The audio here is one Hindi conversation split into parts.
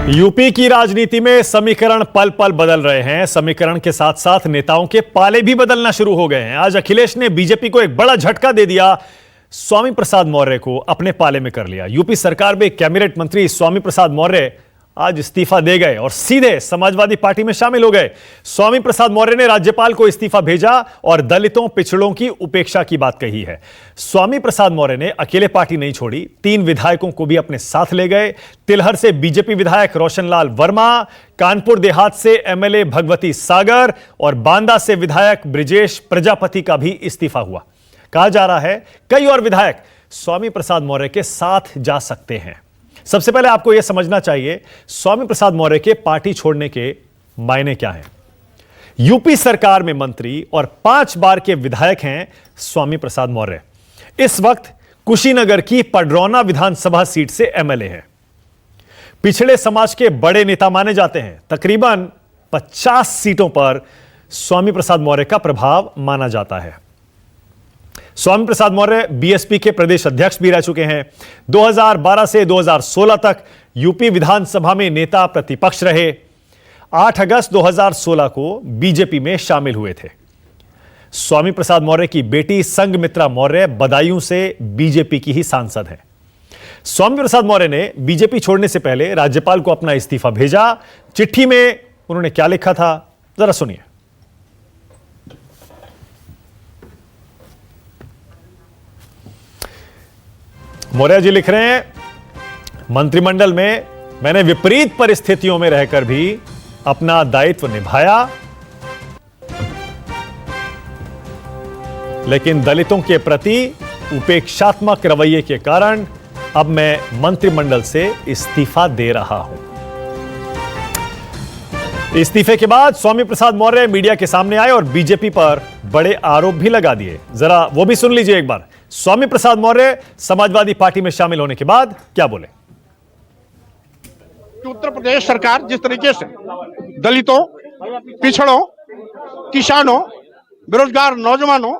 यूपी की राजनीति में समीकरण पल पल बदल रहे हैं। समीकरण के साथ साथ नेताओं के पाले भी बदलना शुरू हो गए हैं। आज अखिलेश ने बीजेपी को एक बड़ा झटका दे दिया। स्वामी प्रसाद मौर्य को अपने पाले में कर लिया। यूपी सरकार में कैबिनेट मंत्री स्वामी प्रसाद मौर्य आज इस्तीफा दे गए और सीधे समाजवादी पार्टी में शामिल हो गए। स्वामी प्रसाद मौर्य ने राज्यपाल को इस्तीफा भेजा और दलितों पिछड़ों की उपेक्षा की बात कही है। स्वामी प्रसाद मौर्य ने अकेले पार्टी नहीं छोड़ी, 3 विधायकों को भी अपने साथ ले गए। तिलहर से बीजेपी विधायक रोशनलाल वर्मा, कानपुर देहात से एमएलए भगवती सागर और बांदा से विधायक ब्रिजेश प्रजापति का भी इस्तीफा हुआ। कहा जा रहा है कई और विधायक स्वामी प्रसाद मौर्य के साथ जा सकते हैं। सबसे पहले आपको यह समझना चाहिए स्वामी प्रसाद मौर्य के पार्टी छोड़ने के मायने क्या हैं। यूपी सरकार में मंत्री और 5 बार के विधायक हैं स्वामी प्रसाद मौर्य। इस वक्त कुशीनगर की पडरौना विधानसभा सीट से एमएलए हैं। पिछड़े समाज के बड़े नेता माने जाते हैं। तकरीबन 50 सीटों पर स्वामी प्रसाद मौर्य का प्रभाव माना जाता है। स्वामी प्रसाद मौर्य बीएसपी के प्रदेश अध्यक्ष भी रह चुके हैं। 2012 से 2016 तक यूपी विधानसभा में नेता प्रतिपक्ष रहे। 8 अगस्त 2016 को बीजेपी में शामिल हुए थे। स्वामी प्रसाद मौर्य की बेटी संघमित्रा मौर्य बदायूं से बीजेपी की ही सांसद है। स्वामी प्रसाद मौर्य ने बीजेपी छोड़ने से पहले राज्यपाल को अपना इस्तीफा भेजा। चिट्ठी में उन्होंने क्या लिखा था, जरा सुनिए। मौर्य जी लिख रहे हैं, मंत्रिमंडल में मैंने विपरीत परिस्थितियों में रहकर भी अपना दायित्व निभाया, लेकिन दलितों के प्रति उपेक्षात्मक रवैये के कारण अब मैं मंत्रिमंडल से इस्तीफा दे रहा हूं। इस्तीफे के बाद स्वामी प्रसाद मौर्य मीडिया के सामने आए और बीजेपी पर बड़े आरोप भी लगा दिए। जरा वो भी सुन लीजिए एक बार। स्वामी प्रसाद मौर्य समाजवादी पार्टी में शामिल होने के बाद क्या बोले। उत्तर प्रदेश सरकार जिस तरीके से दलितों, पिछड़ों, किसानों, बेरोजगार नौजवानों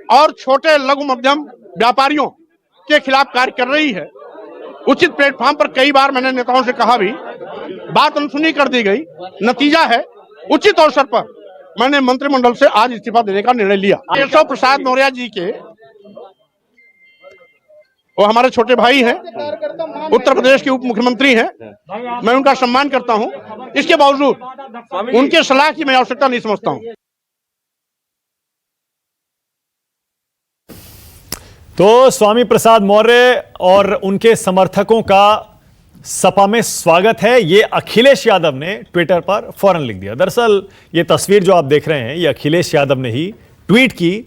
और छोटे लघु मध्यम व्यापारियों के खिलाफ कार्य कर रही है, उचित प्लेटफॉर्म पर कई बार मैंने नेताओं से कहा भी, बात अनसुनी कर दी गई। नतीजा है उचित अवसर पर मैंने मंत्रिमंडल से आज इस्तीफा देने का निर्णय लिया। केशव प्रसाद मौर्य जी के, वो हमारे छोटे भाई हैं, उत्तर प्रदेश के उप मुख्यमंत्री हैं, मैं उनका सम्मान करता हूं। इसके बावजूद उनके सलाह की मैं आवश्यकता नहीं समझता हूं। तो स्वामी प्रसाद मौर्य और उनके समर्थकों का सपा में स्वागत है, ये अखिलेश यादव ने ट्विटर पर फौरन लिख दिया। दरअसल ये तस्वीर जो आप देख रहे हैं, ये अखिलेश यादव ने ही ट्वीट की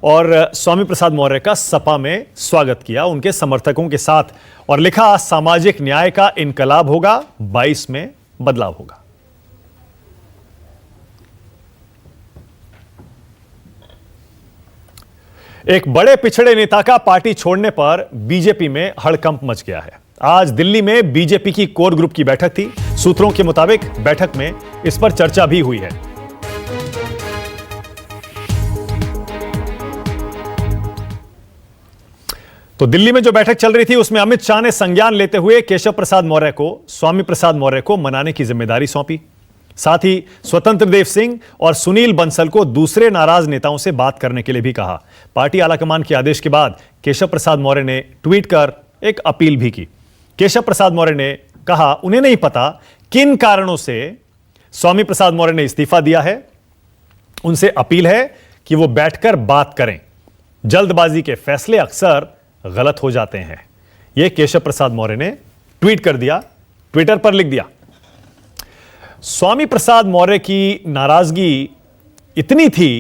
और स्वामी प्रसाद मौर्य का सपा में स्वागत किया उनके समर्थकों के साथ, और लिखा सामाजिक न्याय का इनकलाब होगा, 22 में बदलाव होगा। एक बड़े पिछड़े नेता का पार्टी छोड़ने पर बीजेपी में हड़कंप मच गया है। आज दिल्ली में बीजेपी की कोर ग्रुप की बैठक थी। सूत्रों के मुताबिक बैठक में इस पर चर्चा भी हुई है। तो दिल्ली में जो बैठक चल रही थी उसमें अमित शाह ने संज्ञान लेते हुए केशव प्रसाद मौर्य को, स्वामी प्रसाद मौर्य को मनाने की जिम्मेदारी सौंपी। साथ ही स्वतंत्र देव सिंह और सुनील बंसल को दूसरे नाराज नेताओं से बात करने के लिए भी कहा। पार्टी आलाकमान के आदेश के बाद केशव प्रसाद मौर्य ने ट्वीट कर एक अपील भी की। केशव प्रसाद मौर्य ने कहा उन्हें नहीं पता किन कारणों से स्वामी प्रसाद मौर्य ने इस्तीफा दिया है। उनसे अपील है कि वो बैठकर बात करें। जल्दबाजी के फैसले अक्सर गलत हो जाते हैं। यह केशव प्रसाद मौर्य ने ट्वीट कर दिया, ट्विटर पर लिख दिया। स्वामी प्रसाद मौर्य की नाराजगी इतनी थी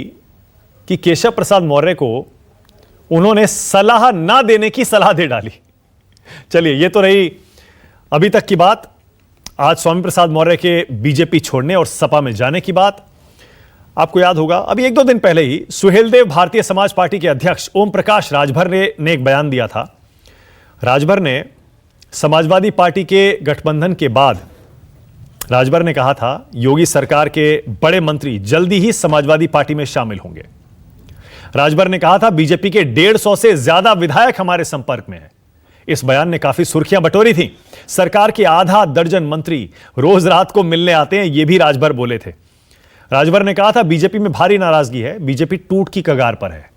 कि केशव प्रसाद मौर्य को उन्होंने सलाह ना देने की सलाह दे डाली। चलिए, यह तो रही अभी तक की बात। आज स्वामी प्रसाद मौर्य के बीजेपी छोड़ने और सपा में जाने की बात। आपको याद होगा अभी 1-2 दिन पहले ही सुहेलदेव भारतीय समाज पार्टी के अध्यक्ष ओम प्रकाश राजभर ने एक बयान दिया था। राजभर ने समाजवादी पार्टी के गठबंधन के बाद राजभर ने कहा था योगी सरकार के बड़े मंत्री जल्दी ही समाजवादी पार्टी में शामिल होंगे। राजभर ने कहा था बीजेपी के 150 से ज्यादा विधायक हमारे संपर्क में हैं। इस बयान ने काफी सुर्खियां बटोरी थी। सरकार के आधा दर्जन मंत्री रोज रात को मिलने आते हैं, यह भी राजभर बोले थे। राजभर ने कहा था बीजेपी में भारी नाराजगी है, बीजेपी टूट की कगार पर है।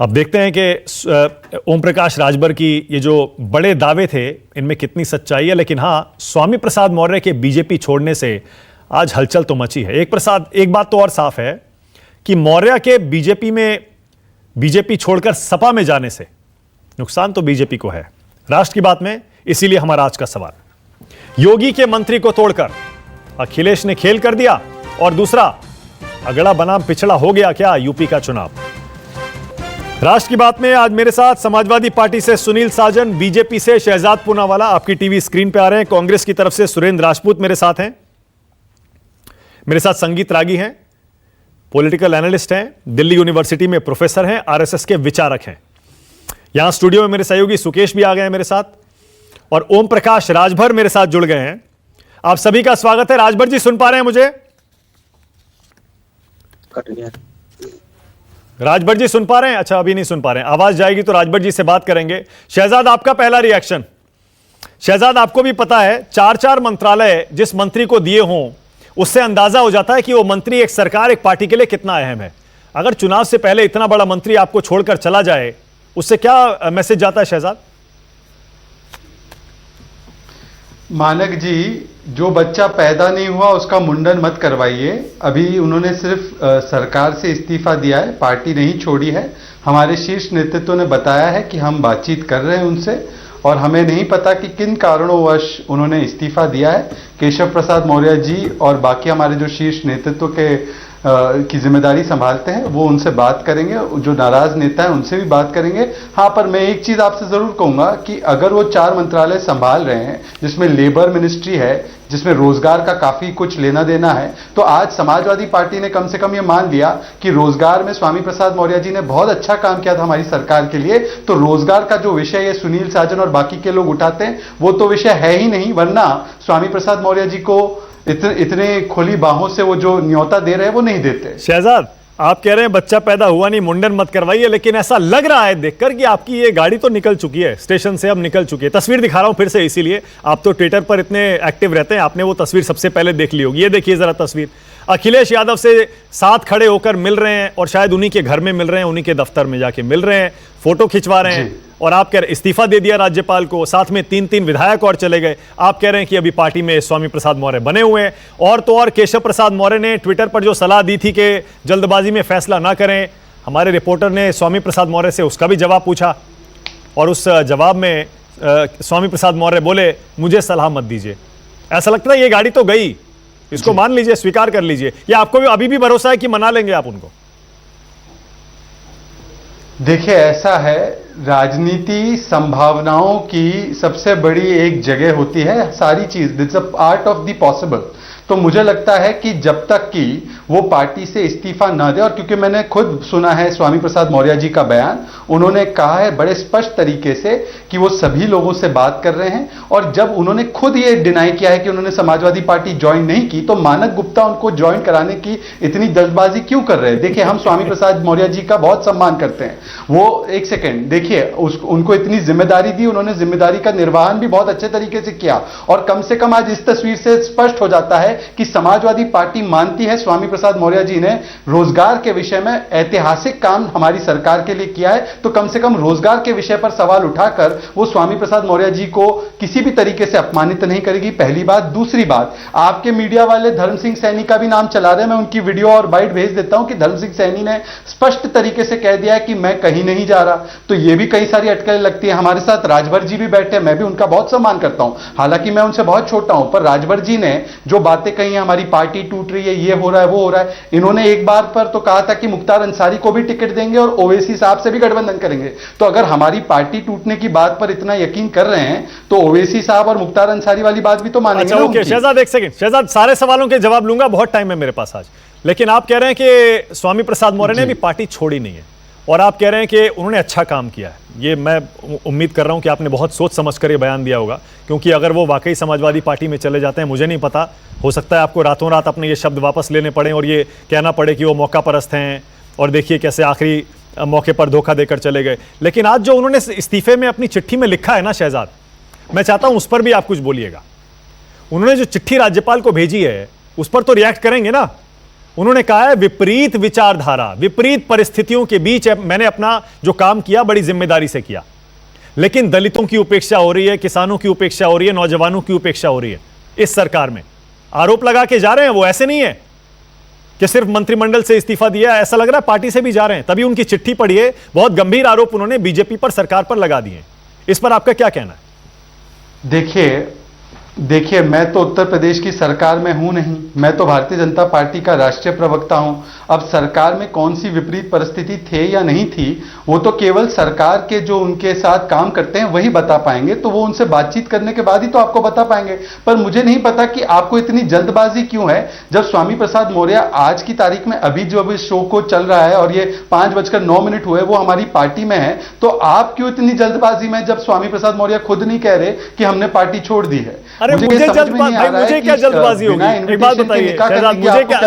अब देखते हैं कि ओम प्रकाश राजभर की ये जो बड़े दावे थे इनमें कितनी सच्चाई है। लेकिन हां, स्वामी प्रसाद मौर्य के बीजेपी छोड़ने से आज हलचल तो मची है। एक बात तो और साफ है कि मौर्य के बीजेपी छोड़कर सपा में जाने से नुकसान तो बीजेपी को है, राष्ट्र की बात में। इसीलिए हमारा आज का सवाल, योगी के मंत्री को तोड़कर अखिलेश ने खेल कर दिया, और दूसरा, अगड़ा बनाम पिछड़ा हो गया क्या यूपी का चुनाव। राष्ट्र की बात में आज मेरे साथ समाजवादी पार्टी से सुनील साजन, बीजेपी से शहजाद पूनावाला आपकी टीवी स्क्रीन पे आ रहे हैं, कांग्रेस की तरफ से सुरेंद्र राजपूत मेरे साथ हैं, मेरे साथ संगीत रागी हैं, पॉलिटिकल एनालिस्ट हैं, दिल्ली यूनिवर्सिटी में प्रोफेसर हैं, आरएसएस के विचारक हैं। यहां स्टूडियो में मेरे सहयोगी सुकेश भी आ गए हैं मेरे साथ, और ओम प्रकाश राजभर मेरे साथ जुड़ गए हैं। आप सभी का स्वागत है। राजभर जी सुन पा रहे हैं मुझे? राजभर जी सुन पा रहे हैं? अच्छा, अभी नहीं सुन पा रहे हैं, आवाज जाएगी तो राजभर जी से बात करेंगे। शहजाद, आपका पहला रिएक्शन। शहजाद, आपको भी पता है 4 मंत्रालय जिस मंत्री को दिए हों उससे अंदाजा हो जाता है कि वो मंत्री एक सरकार, एक पार्टी के लिए कितना अहम है। अगर चुनाव से पहले इतना बड़ा मंत्री आपको छोड़कर चला जाए, उससे क्या मैसेज जाता है शहजाद? मानक जी, जो बच्चा पैदा नहीं हुआ उसका मुंडन मत करवाइए। अभी उन्होंने सिर्फ सरकार से इस्तीफा दिया है, पार्टी नहीं छोड़ी है। हमारे शीर्ष नेतृत्व ने बताया है कि हम बातचीत कर रहे हैं उनसे, और हमें नहीं पता कि किन कारणों उन्होंने इस्तीफा दिया है। केशव प्रसाद मौर्य जी और बाकी हमारे जो शीर्ष नेतृत्व की जिम्मेदारी संभालते हैं वो उनसे बात करेंगे, जो नाराज नेता हैं उनसे भी बात करेंगे। हाँ, पर मैं एक चीज आपसे जरूर कहूंगा कि अगर वो 4 मंत्रालय संभाल रहे हैं जिसमें लेबर मिनिस्ट्री है, जिसमें रोजगार का काफी कुछ लेना देना है, तो आज समाजवादी पार्टी ने कम से कम ये मान लिया कि रोजगार में स्वामी प्रसाद मौर्य जी ने बहुत अच्छा काम किया था हमारी सरकार के लिए। तो रोजगार का जो विषय ये सुनील साजन और बाकी के लोग उठाते हैं वो तो विषय है ही नहीं, वरना स्वामी प्रसाद मौर्य जी को इतने खुली बाहों से वो जो न्योता दे रहे हैं वो नहीं देते। शहजाद, आप कह रहे हैं बच्चा पैदा हुआ नहीं, मुंडन मत करवाइए, लेकिन ऐसा लग रहा है देखकर कि आपकी ये गाड़ी तो निकल चुकी है, स्टेशन से अब निकल चुकी है। तस्वीर दिखा रहा हूं फिर से, इसीलिए आप तो ट्विटर पर इतने एक्टिव रहते हैं, आपने वो तस्वीर सबसे पहले देख ली होगी। ये देखिए जरा तस्वीर, अखिलेश यादव से साथ खड़े होकर मिल रहे हैं, और शायद उन्हीं के घर में मिल रहे हैं, उन्हीं के दफ्तर में जाके मिल रहे हैं, फोटो खिंचवा रहे हैं। और आप कह रहे इस्तीफा दे दिया राज्यपाल को, साथ में 3 विधायक और चले गए। आप कह रहे हैं कि अभी पार्टी में स्वामी प्रसाद मौर्य बने हुए हैं। और तो और केशव प्रसाद मौर्य ने ट्विटर पर जो सलाह दी थी कि जल्दबाजी में फैसला ना करें, हमारे रिपोर्टर ने स्वामी प्रसाद मौर्य से उसका भी जवाब पूछा, और उस जवाब में स्वामी प्रसाद मौर्य बोले मुझे सलाह मत दीजिए। ऐसा लगता है ये गाड़ी तो गई, इसको मान लीजिए, स्वीकार कर लीजिए, या आपको भी अभी भी भरोसा है कि मना लेंगे आप उनको? देखिए, ऐसा है, राजनीति संभावनाओं की सबसे बड़ी एक जगह होती है। सारी चीज, it's a art of the possible. तो मुझे लगता है कि जब तक कि वो पार्टी से इस्तीफा न दे, और क्योंकि मैंने खुद सुना है स्वामी प्रसाद मौर्य जी का बयान, उन्होंने कहा है बड़े स्पष्ट तरीके से कि वो सभी लोगों से बात कर रहे हैं। और जब उन्होंने खुद ये डिनाई किया है कि उन्होंने समाजवादी पार्टी ज्वाइन नहीं की, तो मानक गुप्ता उनको ज्वाइन कराने की इतनी जल्दबाजी क्यों कर रहे हैं? देखिए, हम स्वामी प्रसाद मौर्य जी का बहुत सम्मान करते हैं। वो एक सेकेंड देखिए, उनको इतनी जिम्मेदारी दी, उन्होंने जिम्मेदारी का निर्वहन भी बहुत अच्छे तरीके से किया। और कम से कम आज इस तस्वीर से स्पष्ट हो जाता है कि समाजवादी पार्टी मानती है स्वामी प्रसाद मौर्य जी ने रोजगार के विषय में ऐतिहासिक काम हमारी सरकार के लिए किया है। तो कम से कम रोजगार के विषय पर सवाल उठाकर वो स्वामी प्रसाद मौर्य जी को किसी भी तरीके से अपमानित नहीं करेगी, पहली बात। दूसरी बात, आपके मीडिया वाले धर्म सिंह सैनी का भी नाम चला रहे हैं, मैं उनकी वीडियो और बाइट भेज देता हूं कि धर्म सिंह सैनी ने स्पष्ट तरीके से कह दिया है कि मैं कहीं नहीं जा रहा। तो ये भी कई सारी अटकलें लगती है। हमारे साथ राजभर जी भी बैठे, मैं भी उनका बहुत सम्मान करता हूं, हालांकि मैं उनसे बहुत छोटा हूं, पर राजभर जी ने जो बातें कही हैं, हमारी पार्टी टूट रही है, ये हो रहा है, वो हो रहा है, इन्होंने एक बार पर तो कहा था कि मुख्तार अंसारी को भी टिकट देंगे और ओवैसी साहब से भी गठबंधन करेंगे। तो अगर हमारी पार्टी टूटने की बात पर इतना यकीन कर रहे हैं तो ओवैसी साहब और मुख्तार अंसारी वाली बात भी तो मानेंगे। अच्छा, ओके शहजाद, एक सेकंड शहजाद, सारे सवालों के जवाब लूंगा, बहुत टाइम है मेरे पास आज। लेकिन आप कह रहे हैं कि स्वामी प्रसाद मौर्य ने अभी पार्टी छोड़ी नहीं है, और आप कह रहे हैं कि उन्होंने अच्छा काम किया है। ये मैं उम्मीद कर रहा हूं कि आपने बहुत सोच समझ कर ये बयान दिया होगा, क्योंकि अगर वो वाकई समाजवादी पार्टी में चले जाते हैं, मुझे नहीं पता, हो सकता है आपको रातों रात अपने ये शब्द वापस लेने पड़े और ये कहना पड़े कि वो मौका परस्त हैं, और देखिए कैसे आखिरी मौके पर धोखा देकर चले गए। लेकिन आज जो उन्होंने इस्तीफे में अपनी चिट्ठी में लिखा है ना शहजाद, मैं चाहता हूं उस पर भी आप कुछ बोलिएगा। उन्होंने जो चिट्ठी राज्यपाल को भेजी है उस पर तो रिएक्ट करेंगे ना। उन्होंने कहा है विपरीत विचारधारा, विपरीत परिस्थितियों के बीच मैंने अपना जो काम किया बड़ी जिम्मेदारी से किया, लेकिन दलितों की उपेक्षा हो रही है, किसानों की उपेक्षा हो रही है, नौजवानों की उपेक्षा हो रही है इस सरकार में। आरोप लगा के जा रहे हैं वो, ऐसे नहीं है कि सिर्फ मंत्रिमंडल से इस्तीफा दिया, ऐसा लग रहा है पार्टी से भी जा रहे हैं। तभी उनकी चिट्ठी पढ़िए, बहुत गंभीर आरोप उन्होंने बीजेपी पर, सरकार पर लगा दिए। इस पर आपका क्या कहना है? देखिए मैं तो उत्तर प्रदेश की सरकार में हूं नहीं, मैं तो भारतीय जनता पार्टी का राष्ट्रीय प्रवक्ता हूं। अब सरकार में कौन सी विपरीत परिस्थिति थे या नहीं थी वो तो केवल सरकार के जो उनके साथ काम करते हैं वही बता पाएंगे, तो वो उनसे बातचीत करने के बाद ही तो आपको बता पाएंगे। पर मुझे नहीं पता कि आपको इतनी जल्दबाजी क्यों है। जब स्वामी प्रसाद मौर्य आज की तारीख में अभी जो अभी शो को चल रहा है और ये 5:09 हुए वो हमारी पार्टी में है, तो आप क्यों इतनी जल्दबाजी में, जब स्वामी प्रसाद मौर्य खुद नहीं कह रहे कि हमने पार्टी छोड़ दी है? अरे मुझे क्या जल्दबाजी होगी? एक बात बताइए शहजाद, मुझे क्या,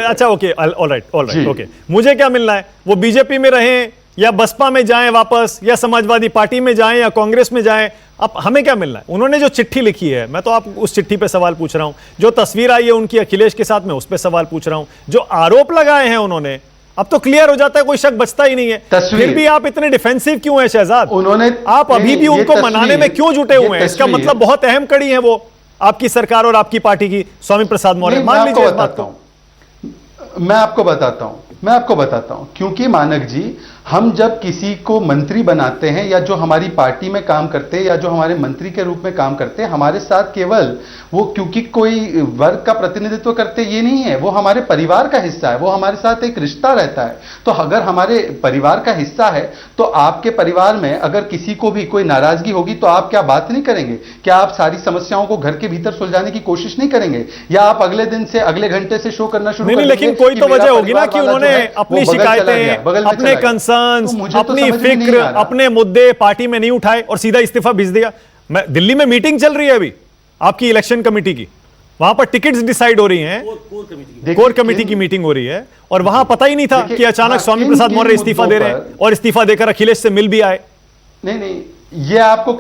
अच्छा ओके, ऑलराइट ओके, मुझे क्या मिलना है? वो बीजेपी में रहें या बसपा में जाएं वापस, या समाजवादी पार्टी में जाएं या कांग्रेस में जाएं, अब हमें क्या मिलना है? उन्होंने जो चिट्ठी लिखी है, मैं तो आप उस चिट्ठी पे सवाल पूछ रहा हूं। जो तस्वीर आई है उनकी अखिलेश के साथ में, उस पे सवाल पूछ रहा हूं। जो आरोप लगाए हैं उन्होंने, अब तो क्लियर हो जाता है, कोई शक बचता ही नहीं है। फिर भी आप इतने डिफेंसिव क्यों हैं शहजाद? आप अभी भी उनको मनाने में क्यों जुटे हुए हैं? इसका मतलब बहुत अहम कड़ी है वो आपकी सरकार और आपकी पार्टी की, स्वामी प्रसाद मौर्य। मान लीजिए इस बात को। मैं आपको बताता हूं क्योंकि मानक जी, हम जब किसी को मंत्री बनाते हैं या जो हमारी पार्टी में काम करते हैं या जो हमारे मंत्री के रूप में काम करते हैं, हमारे साथ केवल वो क्योंकि कोई वर्ग का प्रतिनिधित्व करते ये नहीं है, वो हमारे परिवार का हिस्सा है, वो हमारे साथ एक रिश्ता रहता है। तो अगर हमारे परिवार का हिस्सा है तो आपके परिवार में अगर किसी को भी कोई नाराजगी होगी तो आप क्या बात नहीं करेंगे? क्या आप सारी समस्याओं को घर के भीतर सुलझाने की कोशिश नहीं करेंगे? या आप अगले दिन से अगले घंटे से शो करना शुरू कर देंगे? लेकिन कोई तो वजह होगी ना कि उन्होंने अपनी शिकायतें, अपने कंसर्न्स, अपनी फिक्र, अपने मुद्दे पार्टी में नहीं उठाए और सीधा इस्तीफा भेज दिया। मैं दिल्ली में मीटिंग चल रही है अभी आपकी इलेक्शन कमेटी की, वहां पर टिकट्स डिसाइड हो रही हैं, कोर कमेटी की मीटिंग हो रही है, और वहां पता ही नहीं था कि अचानक स्वामी प्रसाद मौर्य इस्तीफा दे रहे हैं, और इस्तीफा देकर अखिलेश से मिल भी आए। नहीं, ये आपको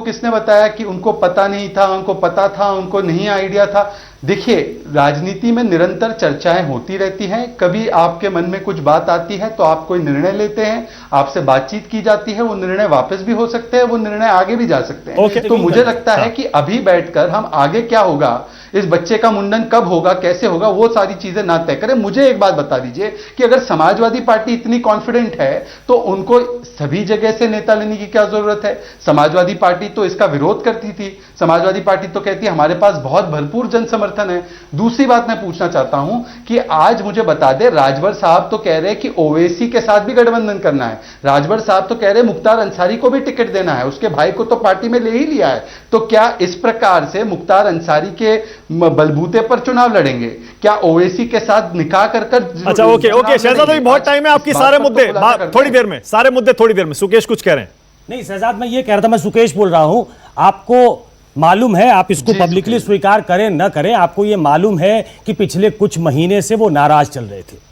किसने बताया कि उनको पता नहीं था? उनको पता था, उनको नहीं आइडिया था? देखिए, राजनीति में निरंतर चर्चाएं होती रहती हैं। कभी आपके मन में कुछ बात आती है तो आप कोई निर्णय लेते हैं, आपसे बातचीत की जाती है, वो निर्णय वापस भी हो सकते हैं, वो निर्णय आगे भी जा सकते हैं। तो मुझे लगता है कि अभी बैठकर हम आगे क्या होगा, इस बच्चे का मुंडन कब होगा, कैसे होगा, वो सारी चीजें ना तय करें। मुझे एक बात बता दीजिए कि अगर समाजवादी पार्टी इतनी कॉन्फिडेंट है तो उनको सभी जगह से नेता लेने की क्या जरूरत है? समाजवादी पार्टी तो इसका विरोध करती थी, समाजवादी पार्टी तो कहती है हमारे पास बहुत भरपूर जन समर्थन है। दूसरी बात मैं पूछना चाहता हूं कि आज मुझे बता दे, राजभर साहब तो कह रहे हैं कि ओवैसी के साथ भी गठबंधन करना है, राजभर साहब तो कह रहे हैं मुख्तार अंसारी को भी टिकट देना है, उसके भाई को तो पार्टी में ले ही लिया है। तो क्या इस प्रकार से मुख्तार अंसारी के बलबूते पर चुनाव लड़ेंगे? क्या ओवैसी के साथ निकाह कर? अच्छा ओके शहजाद, अभी बहुत टाइम है, आपकी सारे मुद्दे थोड़ी देर में, सारे मुद्दे थोड़ी देर में। सुकेश कुछ कह रहे हैं? नहीं शहजाद, मैं ये कह रहा था, मैं सुकेश बोल रहा हूं। आपको मालूम है, आप इसको पब्लिकली स्वीकार करें न करें, आपको ये मालूम है कि पिछले कुछ महीने से वो नाराज चल रहे थे।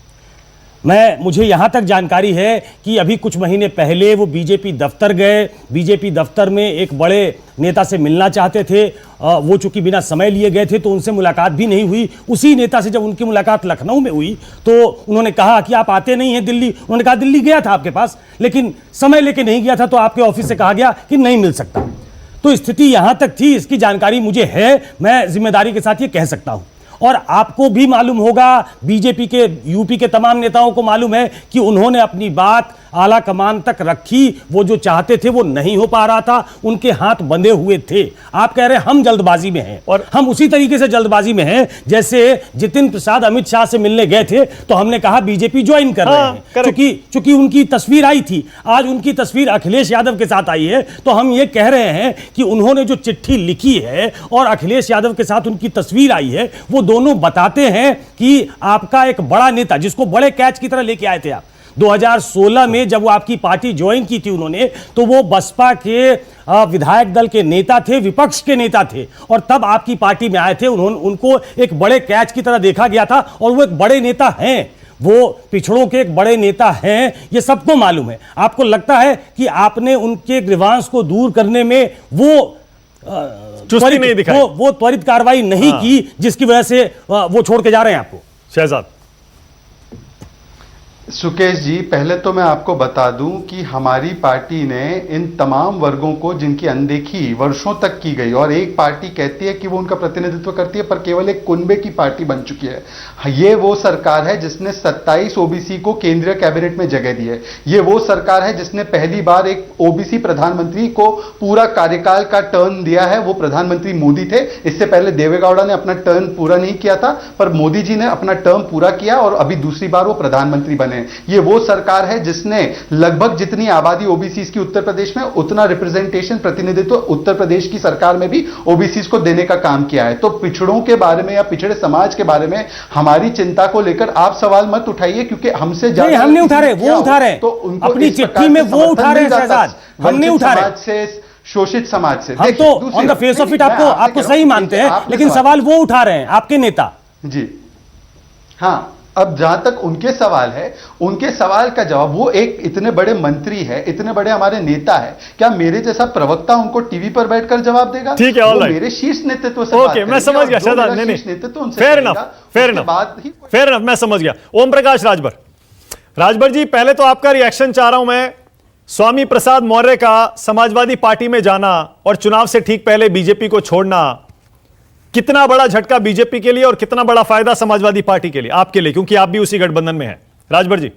मुझे यहां तक जानकारी है कि अभी कुछ महीने पहले वो बीजेपी दफ्तर गए, बीजेपी दफ्तर में एक बड़े नेता से मिलना चाहते थे। वो चूंकि बिना समय लिए गए थे तो उनसे मुलाकात भी नहीं हुई। उसी नेता से जब उनकी मुलाकात लखनऊ में हुई तो उन्होंने कहा कि आप आते नहीं हैं दिल्ली। उन्होंने कहा दिल्ली गया था आपके पास, लेकिन समय लेके नहीं गया था, तो आपके ऑफिस से कहा गया कि नहीं मिल सकता। तो स्थिति यहां तक थी, इसकी जानकारी मुझे है, मैं जिम्मेदारी के साथ ये कह सकता हूं। और आपको भी मालूम होगा, बीजेपी के यूपी के तमाम नेताओं को मालूम है कि उन्होंने अपनी बात आला कमान तक रखी। वो जो चाहते थे वो नहीं हो पा रहा था, उनके हाथ बंधे हुए थे। आप कह रहे हैं हम जल्दबाजी में हैं, और हम उसी तरीके से जल्दबाजी में हैं जैसे जितिन प्रसाद अमित शाह से मिलने गए थे तो हमने कहा बीजेपी ज्वाइन कर रहे हैं, चूंकि उनकी तस्वीर आई थी। आज उनकी तस्वीर अखिलेश यादव के साथ आई है, तो हम ये कह रहे हैं कि उन्होंने जो चिट्ठी लिखी है और अखिलेश यादव के साथ उनकी तस्वीर आई है, वो दोनों बताते हैं कि आपका एक बड़ा नेता, जिसको बड़े कैच की तरह लेके आए थे आप 2016 में, जब वो आपकी पार्टी ज्वाइन की थी उन्होंने, तो वो बसपा के विधायक दल के नेता थे, विपक्ष के नेता थे, और तब आपकी पार्टी में आए थे। उनको एक बड़े कैच की तरह देखा गया था, और वो एक बड़े नेता हैं। वो पिछड़ों के एक बड़े नेता हैं, ये सबको मालूम है। आपको लगता है कि आपने उनके ग्रीवांस को दूर करने में वो चुस्ती नहीं दिखाई, वो त्वरित कार्रवाई नहीं की, जिसकी वजह से वो छोड़ के जा रहे हैं आपको? शहजाद। सुकेश जी, पहले तो मैं आपको बता दूं कि हमारी पार्टी ने इन तमाम वर्गों को जिनकी अनदेखी वर्षों तक की गई, और एक पार्टी कहती है कि वो उनका प्रतिनिधित्व करती है पर केवल एक कुनबे की पार्टी बन चुकी है। ये वो सरकार है जिसने 27 ओबीसी को केंद्रीय कैबिनेट में जगह दी है। ये वो सरकार है जिसने पहली बार एक ओबीसी प्रधानमंत्री को पूरा कार्यकाल का टर्न दिया है। वो प्रधानमंत्री मोदी थे। इससे पहले देवेगौड़ा ने अपना टर्न पूरा नहीं किया था, पर मोदी जी ने अपना टर्म पूरा किया और अभी दूसरी बार वो प्रधानमंत्री बने। ये वो सरकार है जिसने लगभग जितनी आबादी ओबीसी की उत्तर प्रदेश में, उतना रिप्रेजेंटेशन, प्रतिनिधित्व उत्तर प्रदेश की सरकार में भी ओबीसी को देने का काम किया है। तो पिछड़ों के बारे में या पिछड़े समाज के बारे में हमारी चिंता को लेकर आप सवाल मत उठाइए, क्योंकि हमसे नहीं, हम नहीं उठा रहे, वो उठा रहे हैं। तो उनको अपनी चिट्ठी में वो उठा रहे हैं शहजाद, हम नहीं उठा रहे। से शोषित समाज से हम तो on the face of it आपको सही मानते हैं, लेकिन सवाल वो उठा रहे हैं, आपके नेता जी। हाँ, अब जहां तक उनके सवाल है, उनके सवाल का जवाब, वो एक इतने बड़े मंत्री है, इतने बड़े हमारे नेता है, क्या मेरे जैसा प्रवक्ता उनको टीवी पर बैठकर जवाब देगा? ठीक है, ऑल राइट। मेरे शीर्ष नेतृत्व से ओके, मैं समझ गया शहजाद। नहीं, फेयर इनफ, मैं समझ गया। ओम प्रकाश राजभर जी, पहले तो आपका रिएक्शन चाह रहा हूं मैं। स्वामी प्रसाद मौर्य का समाजवादी पार्टी में जाना और चुनाव से ठीक पहले बीजेपी को छोड़ना, कितना बड़ा झटका बीजेपी के लिए और कितना बड़ा फायदा समाजवादी पार्टी के लिए, आपके लिए, क्योंकि आप भी उसी गठबंधन में हैं। राजभर जी।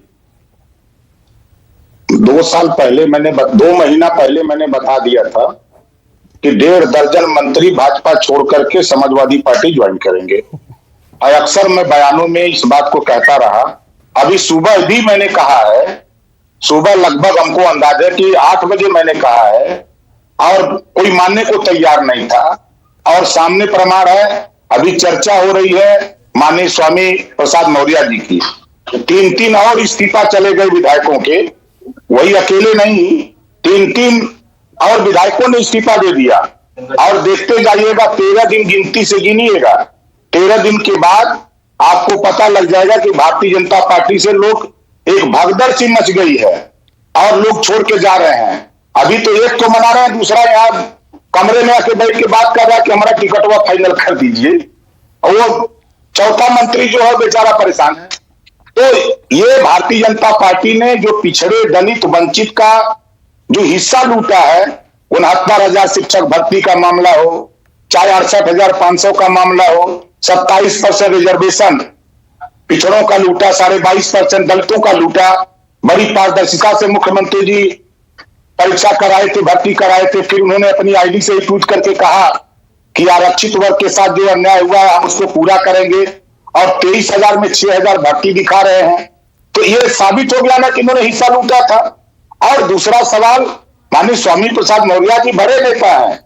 2 महीना पहले मैंने बता दिया था कि 1.5 दर्जन मंत्री भाजपा छोड़ करके समाजवादी पार्टी ज्वाइन करेंगे, और अक्सर मैं बयानों में इस बात को कहता रहा। अभी सुबह भी मैंने कहा है, सुबह लगभग हमको अंदाजा कि 8 बजे मैंने कहा है, और कोई मानने को तैयार नहीं था। और सामने प्रमाण है, अभी चर्चा हो रही है माननीय स्वामी प्रसाद मौर्य जी की। 3 और इस्तीफा चले गए विधायकों के, वही अकेले नहीं, 3 और विधायकों ने इस्तीफा दे दिया। और देखते जाइएगा, 13 दिन गिनती से गिनिएगा, 13 दिन के बाद आपको पता लग जाएगा कि भारतीय जनता पार्टी से लोग एक भगदड़ सी मच गई है और लोग छोड़ के जा रहे हैं। अभी तो एक तो मना रहे हैं, दूसरा यहाँ कमरे में आके बैठ के बात कर रहा है कि हमारा टिकट हुआ फाइनल कर दीजिए, और वो चौथा मंत्री जो है बेचारा परेशान है। तो ये भारतीय जनता पार्टी ने जो पिछड़े, दलित, वंचित का जो हिस्सा लूटा है, 69,000 शिक्षक भर्ती का मामला हो, चाहे 68,500 का मामला हो, 27% रिजर्वेशन पिछड़ों का लूटा, 22.5% दलितों का लूटा, बड़ी पारदर्शिता से मुख्यमंत्री जी परीक्षा कराए थे, भर्ती कराए थे। फिर उन्होंने अपनी आईडी से ट्वीट करके कहा कि आरक्षित वर्ग के साथ जो अन्याय हुआ है हम उसको पूरा करेंगे, और 23,000 में 6,000 भर्ती दिखा रहे हैं। तो ये साबित हो गया ना कि इन्होंने हिस्सा लूटा था। और दूसरा सवाल, माननीय स्वामी प्रसाद मौर्य जी बड़े नेता हैं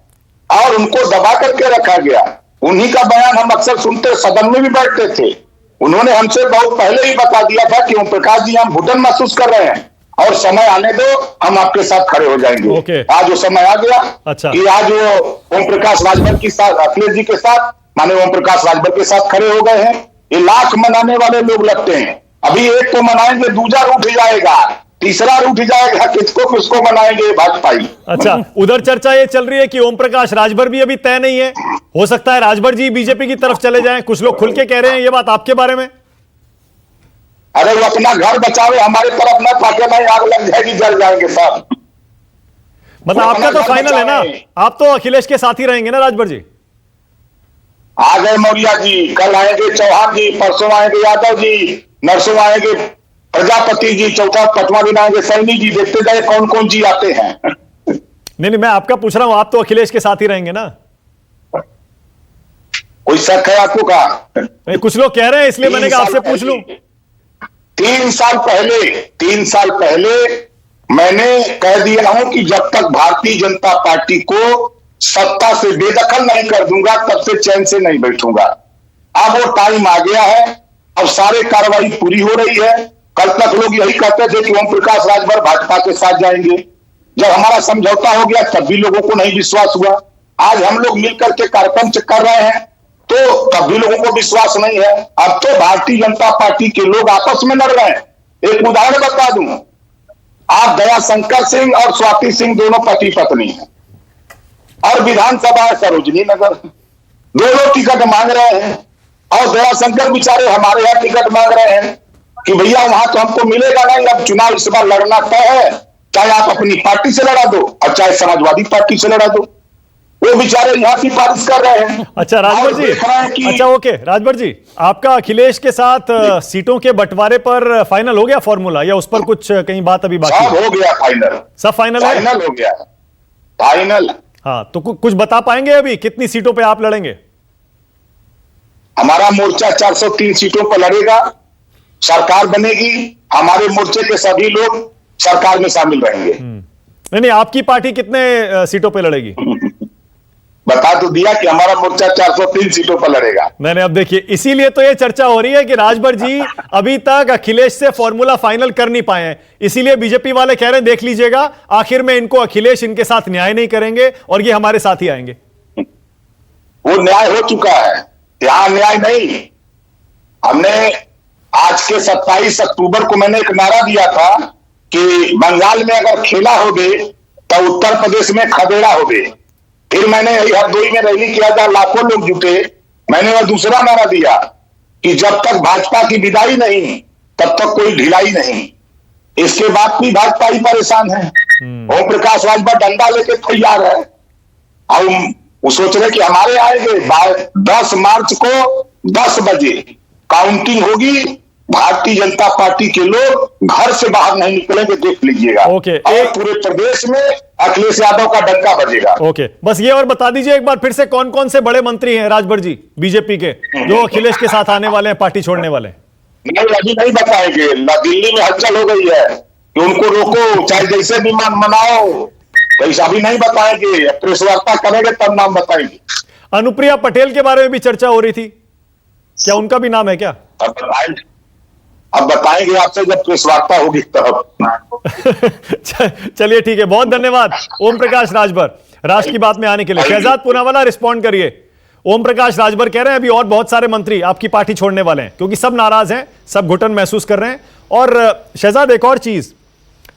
और उनको दबा करके रखा गया। उन्हीं का बयान हम अक्सर सुनते, सदन में भी बैठते थे। उन्होंने हमसे बहुत पहले ही बता दिया था कि ओम प्रकाश जी हम घुटन महसूस कर रहे हैं और समय आने दो, हम आपके साथ खड़े हो जाएंगे। ओके। आज वो समय आ गया। अच्छा। कि आज वो ओम प्रकाश राजभर के साथ, अखिलेश जी के साथ, माने ओम प्रकाश राजभर के साथ खड़े हो गए हैं। ये लाख मनाने वाले लोग लगते हैं, अभी एक को मनाएंगे, दूसरा रूठ जाएगा, तीसरा रूठ जाएगा, किसको मनाएंगे भाजपाई। अच्छा, उधर चर्चा ये चल रही है कि ओम प्रकाश राजभर भी अभी तय नहीं है, हो सकता है राजभर जी बीजेपी की तरफ चले जाएं, कुछ लोग खुल के कह रहे हैं ये बात आपके बारे में। अरे वो अपना घर बचावे, हमारे तरफ ना ताकि नहीं आग लग जाएगी, जल जाएंगे सब। मतलब आपका तो फाइनल है ना, आप तो अखिलेश के साथ ही रहेंगे ना राजभर जी? आ गए मौर्य जी, कल आएंगे चौहान जी, परसों आएंगे यादव जी, नरसों आएंगे प्रजापति जी, चौथा 5वां दिन आएंगे सैनी जी। देखते जाए कौन कौन जी आते हैं। नहीं, मैं आपका पूछ रहा हूं, आप तो अखिलेश के साथ ही रहेंगे ना? कोई शक है आपको? का कुछ लोग कह रहे हैं, इसलिए मैंने कहा आपसे पूछ लूं। 3 साल पहले मैंने कह दिया हूं कि जब तक भारतीय जनता पार्टी को सत्ता से बेदखल नहीं कर दूंगा तब से चैन से नहीं बैठूंगा। अब वो टाइम आ गया है, अब सारे कार्रवाई पूरी हो रही है। कल तक लोग यही कहते थे कि ओम प्रकाश राजभर भाजपा के साथ जाएंगे। जब हमारा समझौता हो गया तब भी लोगों को नहीं विश्वास हुआ। आज हम लोग मिलकर के कार्यक्रम कर रहे हैं तो तब भी लोगों को विश्वास नहीं है। अब तो भारतीय जनता पार्टी के लोग आपस में लड़ रहे हैं। एक उदाहरण बता दूं, आप दयाशंकर सिंह और स्वाति सिंह दोनों पति पत्नी हैं और विधानसभा है सरोजनी नगर, दोनों टिकट मांग रहे हैं और दयाशंकर बेचारे हमारे यहाँ टिकट मांग रहे हैं कि भैया वहां तो हमको मिलेगा नहीं, अब चुनाव इस बार लड़ना तय है, चाहे आप अपनी पार्टी से लड़ा दो और चाहे समाजवादी पार्टी से लड़ा दो। वो बेचारे यहाँ सिफारिश कर रहे हैं। अच्छा राजभर और देख रहे हैं जी, कि- अच्छा ओके राजभर जी, आपका अखिलेश के साथ सीटों के बंटवारे पर फाइनल हो गया फॉर्मूला, या उस पर कुछ कहीं बात अभी बाकी सब है? हो गया फाइनल, सब फाइनल है? फाइनल हो गया फाइनल। हाँ, तो कुछ बता पाएंगे अभी कितनी सीटों पे आप लड़ेंगे? हमारा मोर्चा 403 सीटों पर लड़ेगा, सरकार बनेगी, हमारे मोर्चे के सभी लोग सरकार में शामिल रहेंगे। नहीं, आपकी पार्टी कितने सीटों पे लड़ेगी? बता तो दिया कि हमारा मोर्चा 403 सीटों पर लड़ेगा। मैंने अब देखिए, इसीलिए तो ये चर्चा हो रही है कि राजभर जी अभी तक अखिलेश से फॉर्मूला फाइनल कर नहीं पाए हैं, इसीलिए बीजेपी वाले कह रहे हैं देख लीजिएगा आखिर में इनको अखिलेश इनके साथ न्याय नहीं करेंगे और ये हमारे साथ ही आएंगे। वो न्याय हो चुका है, यहां न्याय नहीं। हमने आज के 27 अक्टूबर को मैंने एक नारा दिया था कि बंगाल में अगर खेला हो गए तो उत्तर प्रदेश में खदेड़ा हो गए। फिर मैंने हरदोई में रैली किया था, लाखों लोग जुटे, मैंने वह दूसरा नारा दिया कि जब तक भाजपा की विदाई नहीं तब तक कोई ढिलाई नहीं। इसके बाद भी भाजपा ही परेशान है। ओम प्रकाश राजभर डंडा लेके तैयार है और वो सोच रहे कि हमारे आएंगे। 10 मार्च को 10 बजे काउंटिंग होगी, भारतीय जनता पार्टी के लोग घर से बाहर नहीं निकलेंगे, देख लीजिएगा। ओके, और पूरे प्रदेश में अखिलेश यादव का डंका बजेगा। ओके, बस ये और बता दीजिए एक बार फिर से कौन कौन से बड़े मंत्री हैं राजभर जी बीजेपी के जो अखिलेश के साथ आने वाले हैं, पार्टी छोड़ने वाले हैं? नहीं, अभी नहीं बताएंगे। दिल्ली में हलचल हो गई है कि उनको रोको, चाहे जैसे भी मनाओ, पैसा भी नहीं बताएंगे। प्रेस वार्ता करेंगे तब नाम बताएंगे। अनुप्रिया पटेल के बारे में भी चर्चा हो रही थी, क्या उनका भी नाम है क्या? अब बताएंगे आपसे जब प्रेस वार्ता होगी तब। चलिए ठीक है, बहुत धन्यवाद ओम प्रकाश राजभर राष्ट्र की बात में आने के लिए। शहजाद पूनावाला रिस्पॉन्ड करिए। ओम प्रकाश राजभर कह रहे हैं अभी और बहुत सारे मंत्री आपकी पार्टी छोड़ने वाले हैं क्योंकि सब नाराज हैं, सब घुटन महसूस कर रहे हैं। और शहजाद एक और चीज,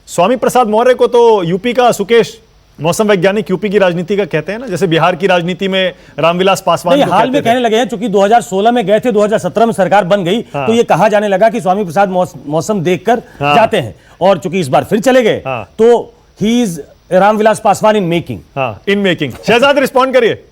स्वामी प्रसाद मौर्य को तो यूपी का सुकेश मौसम वैज्ञानिक यूपी की राजनीति का कहते हैं ना, जैसे बिहार की राजनीति में रामविलास पासवान को हाल में कहने लगे हैं, चूंकि 2016 में गए थे, 2017 में सरकार बन गई, तो ये कहा जाने लगा कि स्वामी प्रसाद मौसम देखकर जाते हैं, और चूंकि इस बार फिर चले गए तो he is Ramvilas Paswan in making. In making. Shahzad respond करिए।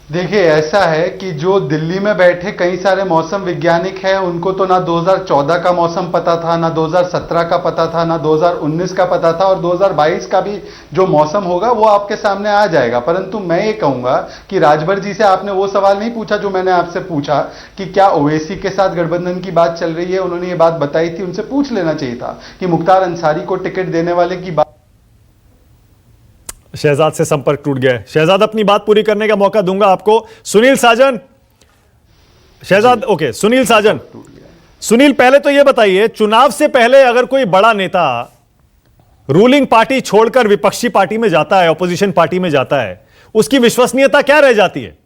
देखिए, ऐसा है कि जो दिल्ली में बैठे कई सारे मौसम वैज्ञानिक हैं, उनको तो ना 2014 का मौसम पता था, ना 2017 का पता था, ना 2019 का पता था, और 2022 का भी जो मौसम होगा वो आपके सामने आ जाएगा। परंतु मैं ये कहूंगा कि राजभर जी से आपने वो सवाल नहीं पूछा जो मैंने आपसे पूछा कि क्या ओवैसी के साथ गठबंधन की बात चल रही है। उन्होंने ये बात बताई थी, उनसे पूछ लेना चाहिए था कि मुख्तार अंसारी को टिकट देने वाले की बात। शहजाद से संपर्क टूट गया है। शहजाद, अपनी बात पूरी करने का मौका दूंगा आपको। सुनील साजन, शहजाद ओके, सुनील साजन, सुनील पहले तो यह बताइए, चुनाव से पहले अगर कोई बड़ा नेता रूलिंग पार्टी छोड़कर विपक्षी पार्टी में जाता है, ऑपोजिशन पार्टी में जाता है, उसकी विश्वसनीयता क्या रह जाती है?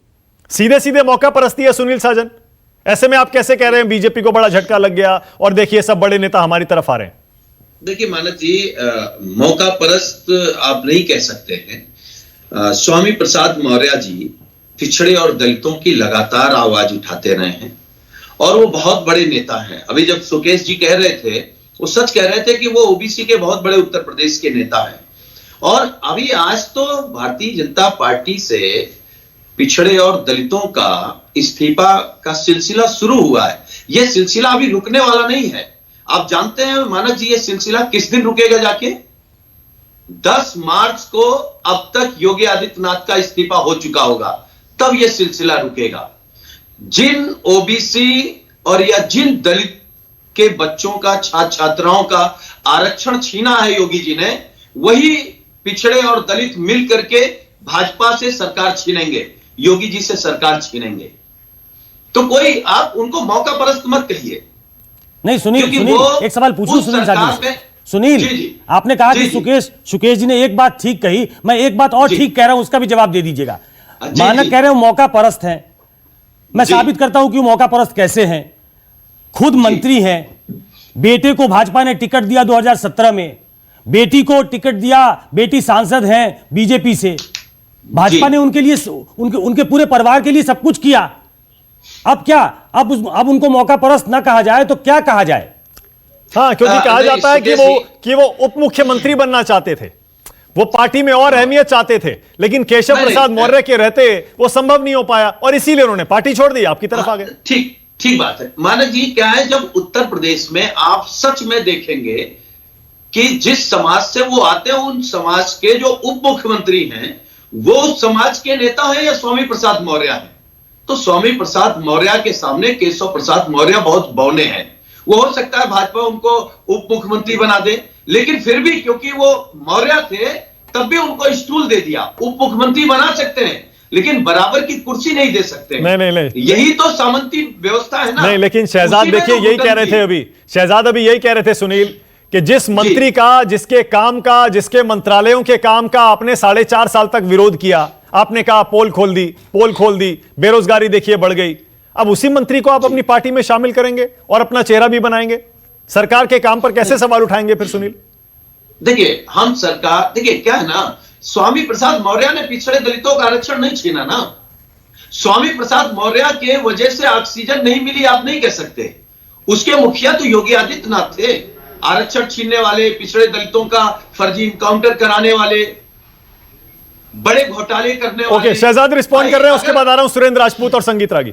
सीधे सीधे मौका परस्ती है सुनील साजन। ऐसे में आप कैसे कह रहे हैं बीजेपी को बड़ा झटका लग गया और देखिए सब बड़े नेता हमारी तरफ आ रहे हैं? देखिए मानक जी, मौका परस्त आप नहीं कह सकते हैं। स्वामी प्रसाद मौर्य जी पिछड़े और दलितों की लगातार आवाज उठाते रहे हैं और वो बहुत बड़े नेता हैं। अभी जब सुकेश जी कह रहे थे, वो सच कह रहे थे कि वो ओबीसी के बहुत बड़े उत्तर प्रदेश के नेता हैं। और अभी आज तो भारतीय जनता पार्टी से पिछड़े और दलितों का इस्तीफा का सिलसिला शुरू हुआ है। यह सिलसिला अभी रुकने वाला नहीं है। आप जानते हैं मानक जी, ये सिलसिला किस दिन रुकेगा जाके? 10 मार्च को अब तक योगी आदित्यनाथ का इस्तीफा हो चुका होगा, तब यह सिलसिला रुकेगा। जिन ओबीसी और या जिन दलित के बच्चों का, छात्र छात्राओं का आरक्षण छीना है योगी जी ने, वही पिछड़े और दलित मिल करके भाजपा से सरकार छीनेंगे, योगी जी से सरकार छीनेंगे। तो कोई आप उनको मौका परस्त मत कहिए। नहीं सुनील, एक सवाल पूछूं सुनील साहब से। सुनील, आपने कहा कि सुकेश जी ने एक बात ठीक कही, मैं एक बात और ठीक कह रहा हूं, उसका भी जवाब दे दीजिएगा। जी, मानक जी। कह रहे हो मौका परस्त हैं। मैं जी। साबित करता हूं कि वो मौका परस्त कैसे हैं। खुद मंत्री हैं, बेटे को भाजपा ने टिकट दिया 2017 में, बेटी को टिकट दिया, बेटी सांसद हैं बीजेपी से। भाजपा जी। ने उनके लिए उनके पूरे परिवार के लिए सब कुछ किया। अब क्या, अब उनको मौका परस्त ना कहा जाए तो क्या कहा जाए? हाँ, क्योंकि कहा नहीं, जाता है सुकेश कि वो उप मुख्यमंत्री बनना चाहते थे, वो पार्टी में और अहमियत चाहते थे, लेकिन केशव नहीं, प्रसाद मौर्य के रहते वो संभव नहीं हो पाया और इसीलिए उन्होंने पार्टी छोड़ दी, आपकी तरफ आ गए। ठीक ठीक बात है मानक जी। क्या है, जब उत्तर प्रदेश में आप सच में देखेंगे कि जिस समाज से वो आते हैं, उन समाज के जो उप मुख्यमंत्री हैं वो उस समाज के नेता हैं या स्वामी प्रसाद मौर्य हैं, तो स्वामी प्रसाद मौर्य के सामने केशव प्रसाद मौर्य बहुत बौने हैं। वो हो सकता है भाजपा उनको उप मुख्यमंत्री बना दे, लेकिन फिर भी क्योंकि वो मौर्य थे तब भी उनको स्टूल दे दिया। उप मुख्यमंत्री बना सकते हैं लेकिन बराबर की कुर्सी नहीं दे सकते। नहीं। यही तो सामंती व्यवस्था है ना। नहीं, लेकिन शहजाद उसी में देखिए तो यही कह घुटन रहे थी। थे अभी, शहजाद अभी यही कह रहे थे सुनील, कि जिस मंत्री का, जिसके काम का, जिसके मंत्रालयों के काम का आपने 4.5 साल तक विरोध किया, आपने कहा पोल खोल दी, बेरोजगारी देखिए बढ़ गई, अब उसी मंत्री को आप अपनी पार्टी में शामिल करेंगे और अपना चेहरा भी बनाएंगे। सरकार के काम पर कैसे सवाल उठाएंगे फिर सुनील? देखिए हम सरकार, देखिए क्या है ना, स्वामी प्रसाद मौर्य ने पिछड़े दलितों का आरक्षण नहीं छीना ना। स्वामी प्रसाद मौर्य के वजह से ऑक्सीजन नहीं मिली आप नहीं कह सकते। उसके मुखिया तो योगी आदित्यनाथ थे, आरक्षण छीनने वाले, पिछड़े दलितों का फर्जी इनकाउंटर कराने वाले, बड़े घोटाले करने वाले। ओके, शहजाद रिस्पॉन्ड कर रहे हैं, उसके अगर- बाद आ रहा हूं सुरेंद्र राजपूत और संगीत रागी।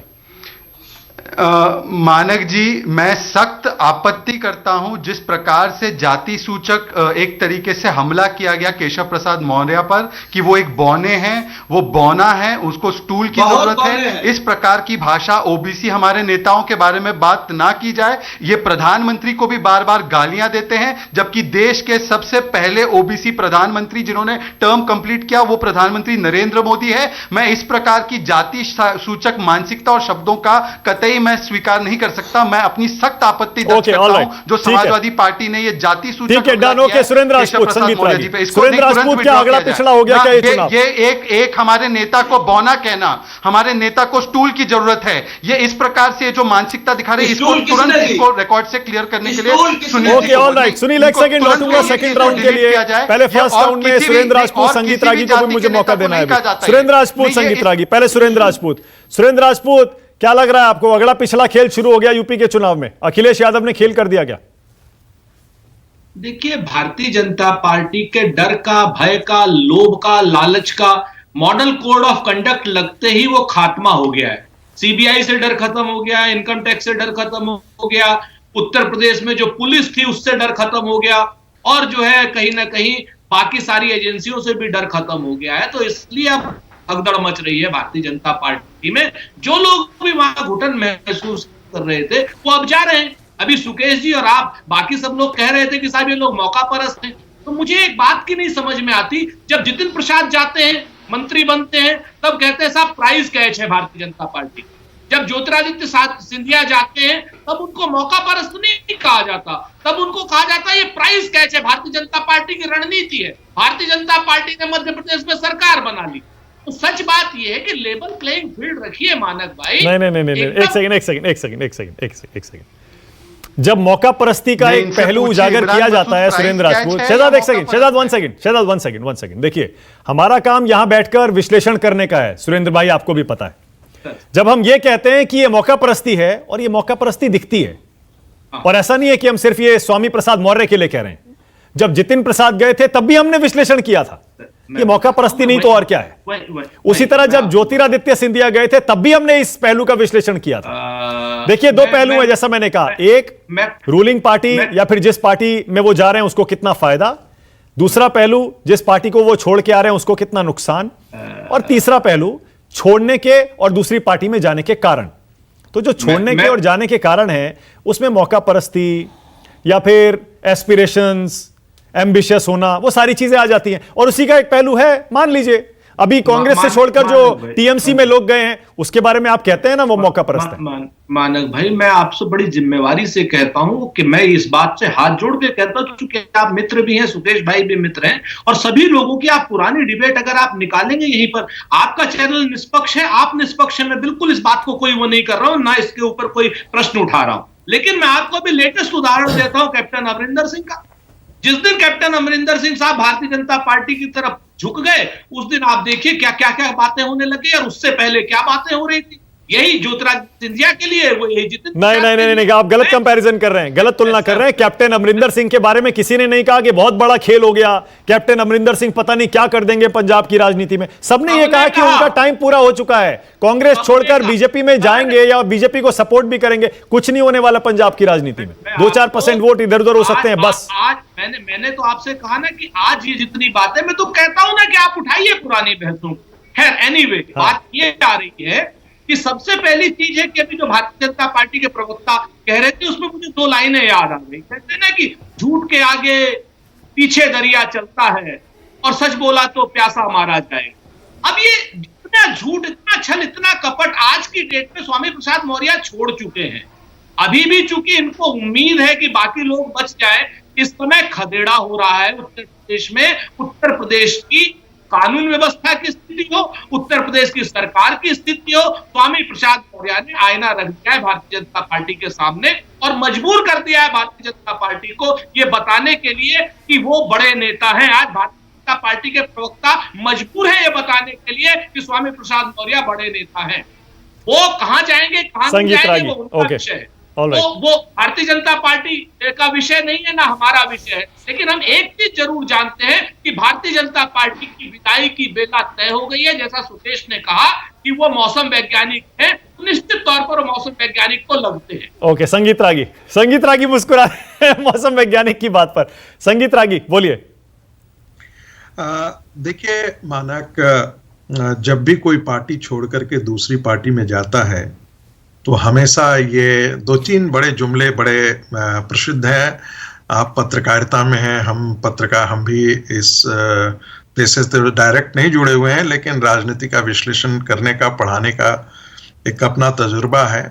मानक जी, मैं सख्त आपत्ति करता हूं जिस प्रकार से जाति सूचक एक तरीके से हमला किया गया केशव प्रसाद मौर्य पर, कि वो एक बौने हैं, वो बौना है, उसको स्टूल की बहुत जरूरत बौने है। हैं। इस प्रकार की भाषा ओबीसी हमारे नेताओं के बारे में बात ना की जाए। ये प्रधानमंत्री को भी बार बार गालियां देते हैं, जबकि देश के सबसे पहले ओबीसी प्रधानमंत्री जिन्होंने टर्म कंप्लीट किया वो प्रधानमंत्री नरेंद्र मोदी है। मैं इस प्रकार की जाति सूचक मानसिकता और शब्दों का कतई मैं स्वीकार नहीं कर सकता। मैं अपनी सख्त आपत्ति दर्ज ओके, करता ऑल हूं राइट, जो ठीक है। समाजवादी पार्टी ने ये जाति सूचक ठीक है, हमला डन। ओके, किया है सुरेंद्र केशव राजपूत, प्रसाद संगीत मौर्य रागी। जी पे, इसको सुरेंद्र नहीं, तुरंत राजपूत, क्या withdraw अगला किया जाए। पिछड़ा हो गया ना, क्या ये चुनाव? ये एक हमारे नेता को बौना कहना, हमारे नेता को स्टूल की जरूरत है, ये इस प्रकार से जो मानसिकता दिखा रहे हैं, इसको स्टूल तुरंत किसने दी? इसको रिकॉर्ड से क्लियर करने के लिए स्टूल किसने सुनील दी? ओके, ऑल राइट सुनील, एक सेकंड लौटूंगा सेकंड राउंड के लिए। पहले फर्स्ट राउंड में सुरेंद्र राजपूत, संगीत रागी को भी मुझे मौका देना है अभी। सुरेंद्र राजपूत, संगीत रागी, पहले सुरेंद्र राजपूत। सुरेंद्र राजपूत, क्या लग रहा है आपको, अगला पिछला खेल शुरू हो गया यूपी के चुनाव में? अखिलेश यादव ने खेल कर दिया क्या? देखिए, भारतीय जनता पार्टी के डर का, भय का, लोभ का, लालच का मॉडल कोड ऑफ कंडक्ट लगते ही वो खात्मा हो गया है। सीबीआई से डर खत्म हो गया, इनकम टैक्स से डर खत्म हो गया, उत्तर प्रदेश में जो पुलिस थी उससे डर खत्म हो गया, और जो है कहीं ना कहीं बाकी सारी एजेंसियों से भी डर खत्म हो गया है। तो इसलिए अब भगदड़ मच रही है भारतीय जनता पार्टी में। जो लोग भी वहां घुटन महसूस कर रहे थे वो अब जा रहे हैं। अभी सुकेश जी और आप बाकी सब लोग कह रहे थे कि साहब ये लोग मौका परस्त हैं, तो मुझे एक बात की नहीं समझ में आती, जब जितिन प्रसाद जाते हैं, मंत्री बनते हैं, तब कहते हैं साहब प्राइज कैच है भारतीय जनता पार्टी। जब ज्योतिरादित्य सिंधिया जाते हैं तब उनको मौका परस्त नहीं कहा जाता, तब उनको कहा जाता है ये प्राइज कैच है, भारतीय जनता पार्टी की रणनीति है। भारतीय जनता पार्टी ने मध्य प्रदेश में सरकार बना ली। तो सच बात यह है कि लेवल प्लेइंग फील्ड रखिए मानक भाई। नहीं, एक सेकंड। जब मौका परस्ती का नहीं, एक इनसे पहलू पूछिए, उजागर इमरान किया मसूद जाता है प्राइस सुरेंद्र कैच राजपूत, है शहजाद या एक सेकंड, मौका शहजाद वन सेकंड। देखिए, हमारा काम यहां बैठकर विश्लेषण करने का है सुरेंद्र भाई, आपको भी पता है। जब हम ये कहते हैं कि ये मौका परस्ती है, और ये मौका परस्ती दिखती है, और ऐसा नहीं है कि हम सिर्फ ये स्वामी प्रसाद मौर्य के लिए कह रहे हैं। जब जितिन प्रसाद गए थे तब भी हमने विश्लेषण किया था, ये मौका परस्ती नहीं तो और क्या है। उसी तरह जब ज्योतिरादित्य सिंधिया गए थे तब भी हमने इस पहलू का विश्लेषण किया था। देखिए, दो पहलू हैं, जैसा मैंने कहा, एक रूलिंग पार्टी या फिर जिस पार्टी में वो जा रहे हैं उसको कितना फायदा, दूसरा पहलू जिस पार्टी को वो छोड़ के आ रहे हैं उसको कितना नुकसान, और तीसरा पहलू छोड़ने के और दूसरी पार्टी में जाने के कारण। तो जो छोड़ने के और जाने के कारण है उसमें मौका परस्ती या फिर एस्पिरेशंस, एम्बिशियस होना, वो सारी चीजें आ जाती हैं। और उसी का एक पहलू है, मान लीजिए अभी कांग्रेस से छोड़कर जो टीएमसी में लोग गए हैं उसके बारे में आप कहते हैं ना वो मौका परस्त है। मानक भाई, मैं आपसे बड़ी जिम्मेवारी से कहता हूं कि मैं इस बात से हाथ जोड़ के कहता हूं, क्योंकि आप मित्र भी हैं, सुकेश भाई भी मित्र हैं, और सभी लोगों की आप पुरानी डिबेट अगर आप निकालेंगे यहीं पर, आपका चैनल निष्पक्ष है, आप निष्पक्ष है, मैं बिल्कुल इस बात को कोई वो नहीं कर रहा हूं, ना इसके ऊपर कोई प्रश्न उठा रहा हूं, लेकिन मैं आपको अभी लेटेस्ट उदाहरण देता हूं कैप्टन अमरिंदर सिंह का। जिस दिन कैप्टन अमरिंदर सिंह साहब भारतीय जनता पार्टी की तरफ झुक गए, उस दिन आप देखिए क्या क्या क्या बातें होने लगी, और उससे पहले क्या बातें हो रही थी। यही ज्योतिरादित्य सिंधिया के लिए वो यही जितने नहीं, आप गलत कंपैरिजन कर रहे हैं, गलत तुलना कर रहे हैं। कैप्टन अमरिंदर सिंह के बारे में किसी ने नहीं कहा कि बहुत बड़ा खेल हो गया, कैप्टन अमरिंदर सिंह पता नहीं क्या कर देंगे पंजाब की राजनीति में। सबने ये कहा कि उनका टाइम पूरा हो चुका है, कांग्रेस छोड़कर बीजेपी में जाएंगे या बीजेपी को सपोर्ट भी करेंगे, कुछ नहीं होने वाला पंजाब की राजनीति में, 2-4% वोट इधर उधर हो सकते हैं बस। आज मैंने तो आपसे कहा ना कि आज ये जितनी बातें, मैं तो कहता हूं ना कि आप उठाइए पुरानी बहसों। खैर एनीवे, बात ये आ रही है कि सबसे पहली चीज है कि अभी जो भारतीय जनता पार्टी के प्रवक्ता कह रहे थे उसमें मुझे 2 लाइनें याद आ गई। कहते हैं ना कि झूठ के आगे पीछे दरिया चलता है और सच बोला तो प्यासा मारा जाएगा। अब ये इतना झूठ, इतना छल, इतना कपट आज की डेट में स्वामी प्रसाद मौर्य छोड़ चुके हैं। अभी भी चूंकि इनको उम्मीद है कि बाकी लोग बच जाए, इस समय खदेड़ा हो रहा है उत्तर प्रदेश में। उत्तर प्रदेश की कानून व्यवस्था की स्थिति हो, उत्तर प्रदेश की सरकार की स्थिति हो, स्वामी प्रसाद मौर्य ने आईना रख दिया है भारतीय जनता पार्टी के सामने और मजबूर कर दिया है भारतीय जनता पार्टी को ये बताने के लिए कि वो बड़े नेता हैं। आज भारतीय जनता पार्टी के प्रवक्ता मजबूर है ये बताने के लिए कि स्वामी प्रसाद मौर्य बड़े नेता हैं। वो कहां जाएंगे, कहां जाएंगे, वो उनका विषय है। वो भारतीय जनता पार्टी का विषय नहीं है, ना हमारा विषय है। लेकिन हम एक चीज जरूर जानते हैं कि भारतीय जनता पार्टी की विदाई की बेला तय हो गई है। जैसा सुकेश ने कहा कि वो मौसम वैज्ञानिक है, तो निश्चित तौर पर मौसम वैज्ञानिक को लगते हैं। ओके, संगीत रागी मुस्कुरा मौसम वैज्ञानिक की बात पर। संगीत रागी बोलिए। देखिए मानक, जब भी कोई पार्टी छोड़ करके दूसरी पार्टी में जाता है तो हमेशा ये 2-3 बड़े जुमले बड़े प्रसिद्ध हैं। आप पत्रकारिता में हैं, हम भी इस प्लेसेस से डायरेक्ट नहीं जुड़े हुए हैं, लेकिन राजनीति का विश्लेषण करने का, पढ़ाने का एक अपना तजुर्बा है।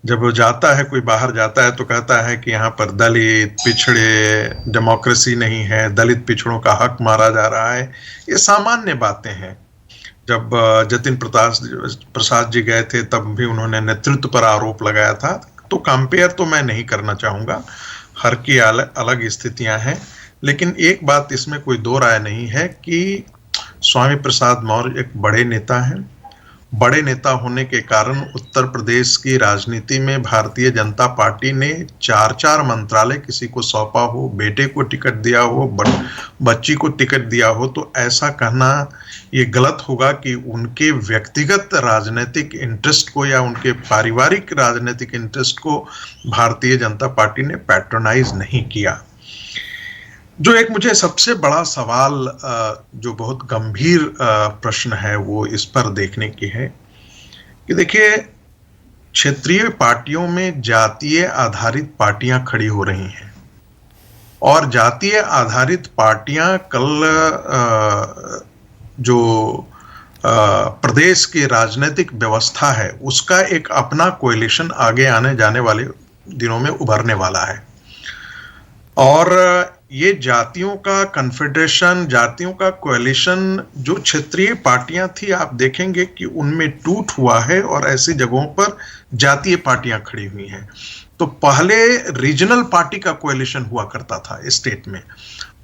जब वो जाता है, कोई बाहर जाता है तो कहता है कि यहाँ पर दलित पिछड़े, डेमोक्रेसी नहीं है, दलित पिछड़ों का हक मारा जा रहा है। ये सामान्य बातें हैं। जब जतिन प्रसाद जी गए थे तब भी उन्होंने नेतृत्व पर आरोप लगाया था। तो कंपेयर तो मैं नहीं करना चाहूँगा, हर की अलग स्थितियां हैं। लेकिन एक बात इसमें कोई दो राय नहीं है कि स्वामी प्रसाद मौर्य एक बड़े नेता हैं। बड़े नेता होने के कारण उत्तर प्रदेश की राजनीति में भारतीय जनता पार्टी ने 4-4 मंत्रालय किसी को सौंपा हो, बेटे को टिकट दिया हो, बच्ची को टिकट दिया हो, तो ऐसा कहना ये गलत होगा कि उनके व्यक्तिगत राजनीतिक इंटरेस्ट को या उनके पारिवारिक राजनीतिक इंटरेस्ट को भारतीय जनता पार्टी ने पैट्रोनाइज नहीं किया। जो एक मुझे सबसे बड़ा सवाल, जो बहुत गंभीर प्रश्न है, वो इस पर देखने की है कि देखिए, क्षेत्रीय पार्टियों में जातीय आधारित पार्टियां खड़ी हो रही हैं और जातीय आधारित पार्टियां कल जो प्रदेश की राजनीतिक व्यवस्था है उसका एक अपना कोएलिशन आगे आने जाने वाले दिनों में उभरने वाला है। और ये जातियों का कन्फेडरेशन, जातियों का कोएलिशन जो क्षेत्रीय पार्टियां थी, आप देखेंगे कि उनमें टूट हुआ है और ऐसी जगहों पर जातीय पार्टियां खड़ी हुई हैं। तो पहले रीजनल पार्टी का कोएलिशन हुआ करता था स्टेट में,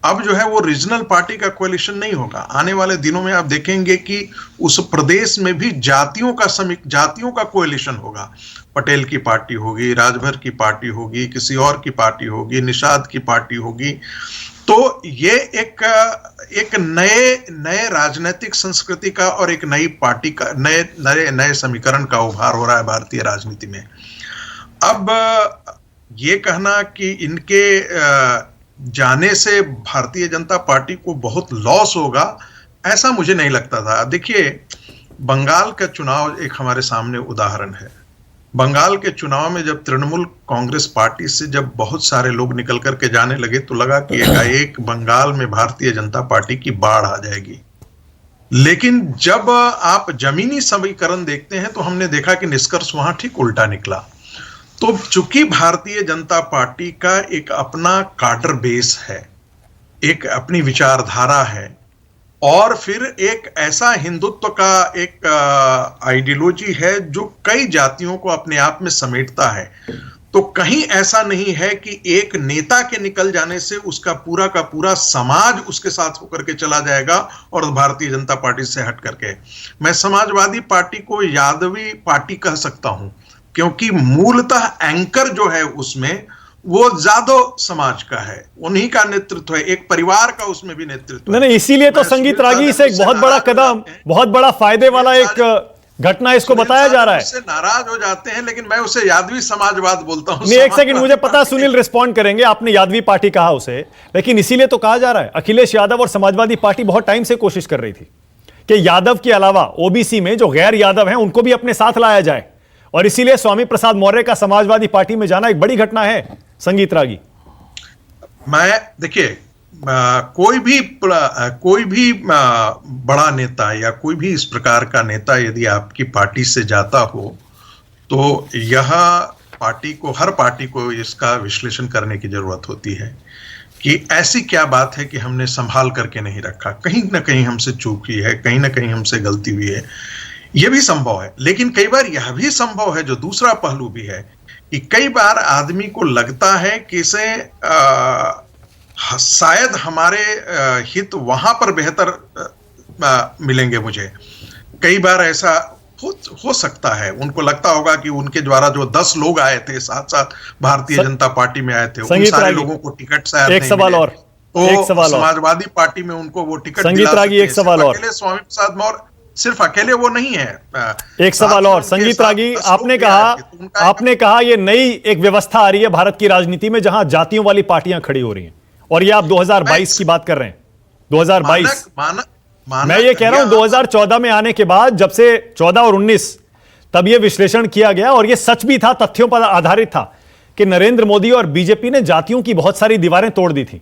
अब जो है वो रीजनल पार्टी का कोएलिशन नहीं होगा। आने वाले दिनों में आप देखेंगे कि उस प्रदेश में भी जातियों का कोएलिशन होगा। पटेल की पार्टी होगी, राजभर की पार्टी होगी, किसी और की पार्टी होगी, निषाद की पार्टी होगी। तो ये एक नए राजनीतिक संस्कृति का और एक नई पार्टी का नए समीकरण का उभार हो रहा है भारतीय राजनीति में। अब ये कहना कि इनके जाने से भारतीय जनता पार्टी को बहुत लॉस होगा, ऐसा मुझे नहीं लगता था। देखिए, बंगाल का चुनाव एक हमारे सामने उदाहरण है। बंगाल के चुनाव में जब तृणमूल कांग्रेस पार्टी से जब बहुत सारे लोग निकल करके जाने लगे तो लगा कि एकाएक बंगाल में भारतीय जनता पार्टी की बाढ़ आ जाएगी। लेकिन जब आप जमीनी समीकरण देखते हैं तो हमने देखा कि निष्कर्ष वहां ठीक उल्टा निकला। तो चूंकि भारतीय जनता पार्टी का एक अपना काडर बेस है, एक अपनी विचारधारा है, और फिर एक ऐसा हिंदुत्व का एक आइडियोलॉजी है जो कई जातियों को अपने आप में समेटता है, तो कहीं ऐसा नहीं है कि एक नेता के निकल जाने से उसका पूरा का पूरा समाज उसके साथ होकर के चला जाएगा और भारतीय जनता पार्टी से हट करके। मैं समाजवादी पार्टी को यादवी पार्टी कह सकता हूं, क्योंकि मूलतः एंकर जो है उसमें वो जादव समाज का है, उन्हीं का नेतृत्व है, एक परिवार का उसमें भी नेतृत्व है। नहीं, इसीलिए तो संगीत रागी से एक बहुत बड़ा कदम, बहुत बड़ा फायदे वाला एक घटना इसको बताया जा रहा है। उससे नाराज हो जाते हैं, लेकिन मैं उसे यादवी समाजवाद बोलता हूं। नहीं, एक सेकंड, मुझे पता सुनील रिस्पॉन्ड करेंगे, आपने यादवी पार्टी कहा उसे, लेकिन इसीलिए तो कहा जा रहा है अखिलेश यादव और समाजवादी पार्टी बहुत टाइम से कोशिश कर रही थी कि यादव के अलावा ओबीसी में जो गैर यादव हैं उनको भी अपने साथ लाया जाए, और इसीलिए स्वामी प्रसाद मौर्य का समाजवादी पार्टी में जाना एक बड़ी घटना है। संगीत रागी, मैं देखिए कोई भी बड़ा नेता या कोई भी इस प्रकार का नेता यदि आपकी पार्टी से जाता हो तो यह हर पार्टी को इसका विश्लेषण करने की जरूरत होती है कि ऐसी क्या बात है कि हमने संभाल करके नहीं रखा, कहीं ना कहीं हमसे चूक हुई है, कहीं ना कहीं हमसे गलती हुई है। यह भी संभव है, लेकिन कई बार यह भी संभव है, जो दूसरा पहलू भी है, कि कई बार आदमी को लगता है कि इसे शायद हमारे हित वहां पर बेहतर मिलेंगे मुझे। कई बार ऐसा हो सकता है, उनको लगता होगा कि उनके द्वारा जो 10 लोग आए थे साथ साथ भारतीय जनता पार्टी में आए थे, उन सारे लोगों को टिकट शायद एक सवाल और, एक सवाल समाजवादी पार्टी में उनको वो टिकट संगीत रागी, एक सवाल और, अकेले स्वामी प्रसाद मौर्य सिर्फ अकेले वो नहीं है। एक सवाल और, संगीत रागी, आपने कहा ये नई एक व्यवस्था आ रही है भारत की राजनीति में जहां जातियों वाली पार्टियां खड़ी हो रही हैं, और ये आप 2022 की बात कर रहे हैं। 2022 मैं ये कह रहा हूं 2014 में आने के बाद, जब से 14 और 19 तब ये विश्लेषण किया गया, और ये सच भी था, तथ्यों पर आधारित था, कि नरेंद्र मोदी और बीजेपी ने जातियों की बहुत सारी दीवारें तोड़ दी थी।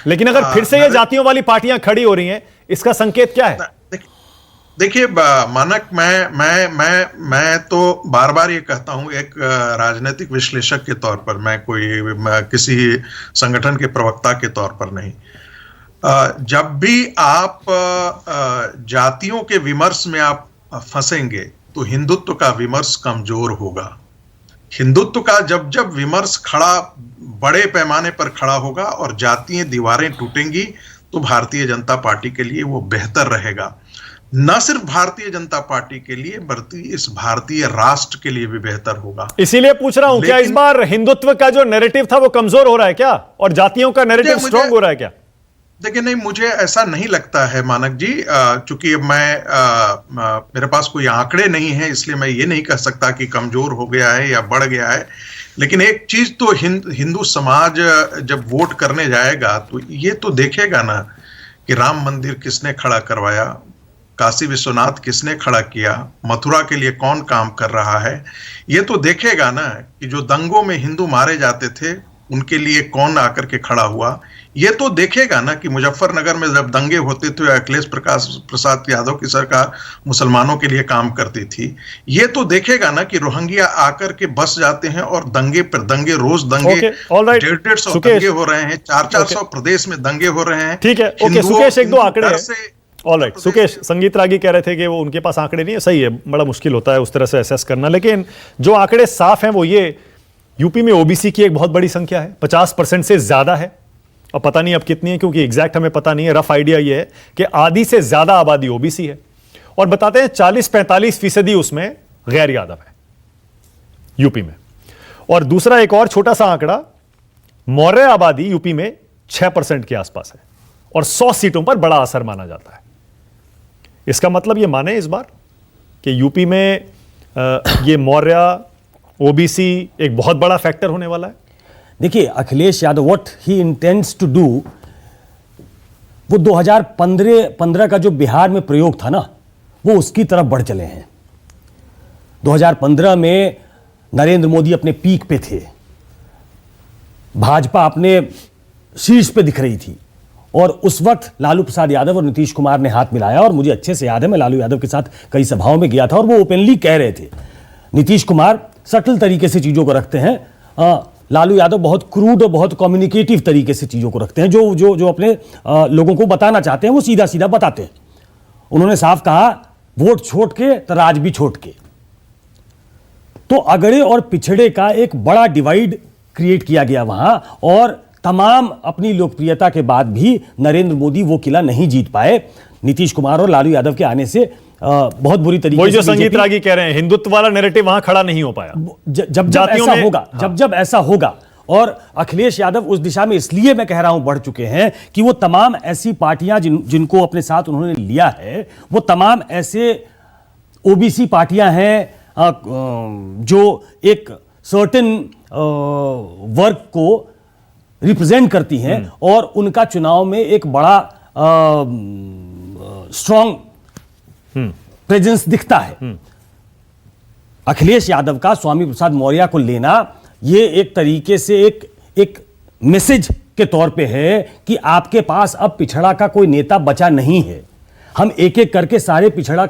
लेकिन अगर फिर से ये जातियों वाली पार्टियां खड़ी हो रही हैं, इसका संकेत क्या है? देखिए मानक, मैं तो बार बार ये कहता हूं, एक राजनीतिक विश्लेषक के तौर पर, मैं किसी संगठन के प्रवक्ता के तौर पर नहीं। जब भी आप जातियों के विमर्श में आप फंसेंगे तो हिंदुत्व का विमर्श कमजोर होगा। हिंदुत्व का जब विमर्श बड़े पैमाने पर खड़ा होगा और जातीय दीवारें टूटेंगी, तो भारतीय जनता पार्टी के लिए वो बेहतर रहेगा। न सिर्फ भारतीय जनता पार्टी के लिए बल्कि इस भारतीय राष्ट्र के लिए भी बेहतर होगा। इसीलिए पूछ रहा हूं, क्या इस बार हिंदुत्व का जो नैरेटिव था वो कमजोर हो रहा है क्या, और जातियों का नैरेटिव स्ट्रांग हो रहा है क्या? देखिए, नहीं, मुझे ऐसा नहीं लगता है मानक जी, चूंकि मेरे पास कोई आंकड़े नहीं है, इसलिए मैं ये नहीं कह सकता कि कमजोर हो गया है या बढ़ गया है। लेकिन एक चीज तो हिंदू समाज जब वोट करने जाएगा तो ये तो देखेगा ना कि राम मंदिर किसने खड़ा करवाया, काशी विश्वनाथ किसने खड़ा किया, मथुरा के लिए कौन काम कर रहा है। ये तो देखेगा ना कि जो दंगों में हिंदू मारे जाते थे उनके लिए कौन आकर के खड़ा हुआ। ये तो देखेगा ना कि मुजफ्फरनगर में जब दंगे होते थे अखिलेश प्रसाद यादव की सरकार मुसलमानों के लिए काम करती थी। ये तो देखेगा ना कि रोहिंग्या आकर के बस जाते हैं और दंगे पर दंगे, रोज दंगे, 150 दंगे हो रहे हैं, 400 प्रदेश में दंगे हो रहे हैं। ठीक है, ओके सुकेश, एक दो आंकड़े हैं। ऑलराइट सुकेश, संगीत रागी कह रहे थे कि वो उनके पास आंकड़े नहीं है, सही है, बड़ा मुश्किल होता है उस तरह से एसेस करना, लेकिन जो आंकड़े साफ हैं वो ये, यूपी में ओबीसी की एक बहुत बड़ी संख्या है, 50% से ज्यादा है, और पता नहीं अब कितनी है क्योंकि एग्जैक्ट हमें पता नहीं है। रफ आइडिया ये है कि आधी से ज्यादा आबादी ओबीसी है, और बताते हैं 40-45% उसमें गैर यादव है यूपी में। और दूसरा एक और छोटा सा आंकड़ा, मौर्य आबादी यूपी में 6% के आसपास है, और 100 सीटों पर बड़ा असर माना जाता है। इसका मतलब ये माने इस बार कि यूपी में ये मौर्य ओबीसी एक बहुत बड़ा फैक्टर होने वाला है। देखिए, Akhilesh Yadav what he intends to do, वो 2015 का जो बिहार में प्रयोग था ना, वो उसकी तरफ बढ़ चले हैं। 2015 में नरेंद्र मोदी अपने पीक पे थे, भाजपा अपने शीर्ष पे दिख रही थी, और उस वक्त लालू प्रसाद यादव और नीतीश कुमार ने हाथ मिलाया, और मुझे अच्छे से याद है, मैं लालू यादव के साथ कई सभाओं में गया था और वो ओपनली कह रहे थे। नीतीश कुमार सटल तरीके से चीज़ों को रखते हैं, लालू यादव बहुत क्रूड और बहुत कम्युनिकेटिव तरीके से चीज़ों को रखते हैं, जो जो जो अपने लोगों को बताना चाहते हैं वो सीधा सीधा बताते हैं। उन्होंने साफ कहा, वोट छोड़ के तो राज भी छोड़ के। तो अगड़े और पिछड़े का एक बड़ा डिवाइड क्रिएट किया गया वहां, और तमाम अपनी लोकप्रियता के बाद भी नरेंद्र मोदी वो किला नहीं जीत पाए। नीतीश कुमार और लालू यादव के आने से बहुत बुरी तरीके वही से जो संगीत रागी कह रहे हैं, हिंदुत्व वाला नैरेटिव वहां खड़ा नहीं हो पाया। जब ऐसा होगा, जब ऐसा होगा, और अखिलेश यादव उस दिशा में इसलिए मैं कह रहा हूं बढ़ चुके हैं कि वो तमाम ऐसी पार्टियां जिनको अपने साथ उन्होंने लिया है, वो तमाम ऐसे ओबीसी पार्टियां हैं जो एक सर्टेन वर्ग को रिप्रेजेंट करती हैं, और उनका चुनाव में एक बड़ा स्ट्रॉन्ग प्रेजेंस दिखता है। अखिलेश यादव का स्वामी प्रसाद मौर्य को लेना ये एक तरीके से एक मैसेज के तौर पे है कि आपके पास अब पिछड़ा का कोई नेता बचा नहीं है। हम एक एक करके सारे पिछड़ा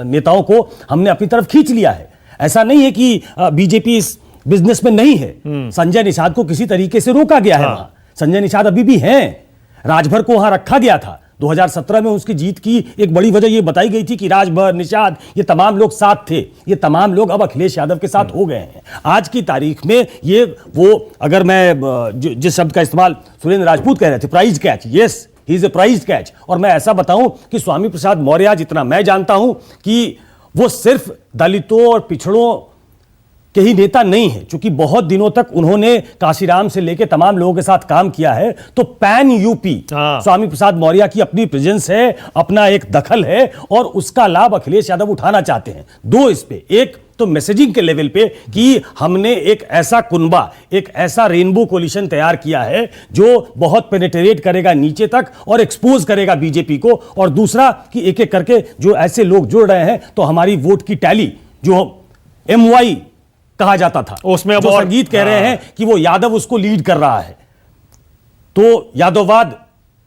नेताओं को हमने अपनी तरफ खींच लिया है। ऐसा नहीं है कि बीजेपी इस बिजनेस में नहीं है। संजय निषाद को किसी तरीके से रोका गया है वहां। संजय निषाद अभी भी हैं, राजभर को वहां रखा गया था। 2017 में उसकी जीत की एक बड़ी वजह यह बताई गई थी कि राजभर, निषाद, ये तमाम लोग साथ थे। ये तमाम लोग अब अखिलेश यादव के साथ हो गए हैं। आज की तारीख में ये वो, अगर मैं जिस शब्द का इस्तेमाल सुरेंद्र राजपूत कह रहे थे, prize catch, yes he is a prize catch. और मैं ऐसा बताऊं कि स्वामी प्रसाद मौर्य, जितना मैं जानता हूं, कि वो सिर्फ दलितों और पिछड़ों के ही नेता नहीं है। चूंकि बहुत दिनों तक उन्होंने काशीराम से लेकर तमाम लोगों के साथ काम किया है, तो पैन यूपी स्वामी प्रसाद मौर्य की अपनी प्रेजेंस है, अपना एक दखल है, और उसका लाभ अखिलेश यादव उठाना चाहते हैं। दो इस पे, एक तो मैसेजिंग के लेवल पे कि हमने एक ऐसा कुनबा, एक ऐसा रेनबो कोलिशन तैयार किया है जो बहुत पेनिट्रेट करेगा नीचे तक और एक्सपोज करेगा बीजेपी को, और दूसरा कि एक एक करके जो ऐसे लोग जुड़ रहे हैं, तो हमारी वोट की टैली जो MY कहा जाता था, उसमें अब संगीत कह रहे हैं कि वो यादव उसको लीड कर रहा है, तो यादववाद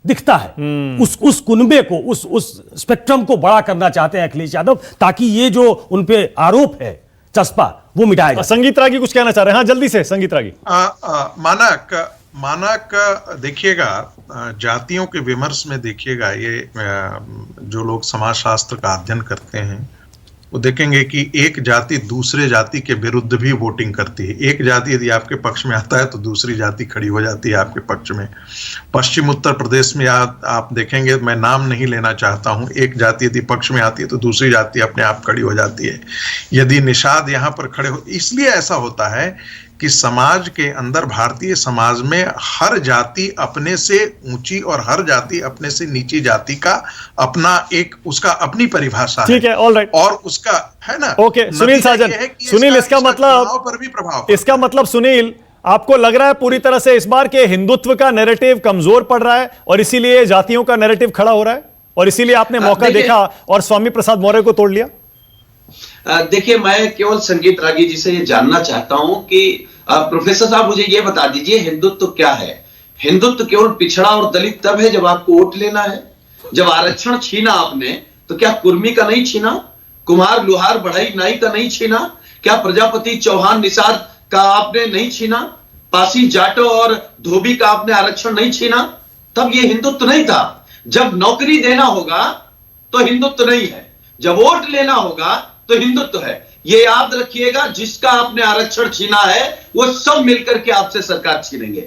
दिखता है। उस कुनबे को, उस स्पेक्ट्रम को बड़ा करना चाहते हैं अखिलेश यादव, ताकि ये जो उन पे आरोप है चस्पा, वो मिटाया जाए। संगीत रागी कुछ कहना चाह रहे हैं? हाँ, जल्दी से संगीत रागी। मानक देखिएगा, जातियों के विमर्श में देखिएगा, ये जो लोग समाजशास्त्र का अध्ययन करते हैं वो देखेंगे कि एक जाति दूसरे जाति के विरुद्ध भी वोटिंग करती है। एक जाति यदि आपके पक्ष में आता है तो दूसरी जाति खड़ी हो जाती है आपके पक्ष में। पश्चिम उत्तर प्रदेश में आप देखेंगे, मैं नाम नहीं लेना चाहता हूं, एक जाति यदि पक्ष में आती है तो दूसरी जाति अपने आप खड़ी हो जाती है। यदि निषाद यहाँ पर खड़े हो, इसलिए ऐसा होता है कि समाज के अंदर, भारतीय समाज में हर जाति अपने से ऊंची और हर जाति अपने से नीची जाति का अपना एक, उसका अपनी परिभाषा है। ठीक है, ऑल राइट। और उसका है ना। ओके, सुनील साजन, सुनील, इसका मतलब पर भी प्रभाव, इसका मतलब सुनील, आपको लग रहा है पूरी तरह से इस बार के हिंदुत्व का नैरेटिव कमजोर पड़ रहा है और इसीलिए जातियों का नैरेटिव खड़ा हो रहा है, और इसीलिए आपने मौका देखा और स्वामी प्रसाद मौर्य को तोड़ लिया? देखिए, मैं केवल संगीत रागी जी से ये जानना चाहता हूं कि प्रोफेसर साहब मुझे ये बता दीजिए, हिंदुत्व क्या है? हिंदुत्व केवल पिछड़ा और दलित तब है जब आपको वोट लेना है। जब आरक्षण छीना आपने, तो क्या कुर्मी का नहीं छीना? कुम्हार, लुहार, बढ़ई, नाई का नहीं छीना? क्या प्रजापति, चौहान, निषाद का आपने नहीं छीना? पासी, जाटो और धोबी का आपने आरक्षण नहीं छीना? तब ये हिंदुत्व नहीं था। जब नौकरी देना होगा तो हिंदुत्व नहीं है, जब वोट लेना होगा तो हिंदुत्व है। ये याद रखिएगा, जिसका आपने आरक्षण छीना है वो सब मिलकर के आपसे सरकार छीनेंगे।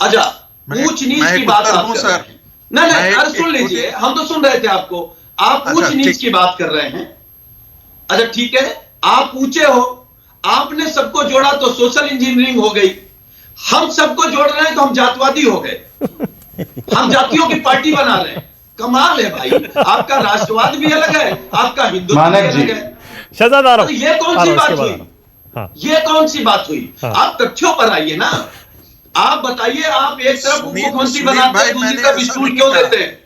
अच्छा, ऊंच नीच की बात आप कर रहे हैं। नहीं, अरे सुन लीजिए, हम तो सुन रहे थे आपको। आप ऊंच नीच की बात कर रहे हैं। अच्छा ठीक है, आप ऊंचे हो, आपने सबको जोड़ा तो सोशल इंजीनियरिंग हो गई। हम सबको जोड़ रहे हैं तो हम जातवादी हो गए। हम जातियों की पार्टी बना रहे हैं। कमाल है भाई, आपका राष्ट्रवाद भी अलग है, आपका हिंदुत्व भी अलग है। तो ये कौन सी बात हुई? ये कौन सी बात हुई? आप तथ्यों पर आइए ना। आप बताइए, आप एक तरफ मुख्यमंत्री बनाते हैं, दूसरी तरफ स्कूल क्यों देते हैं?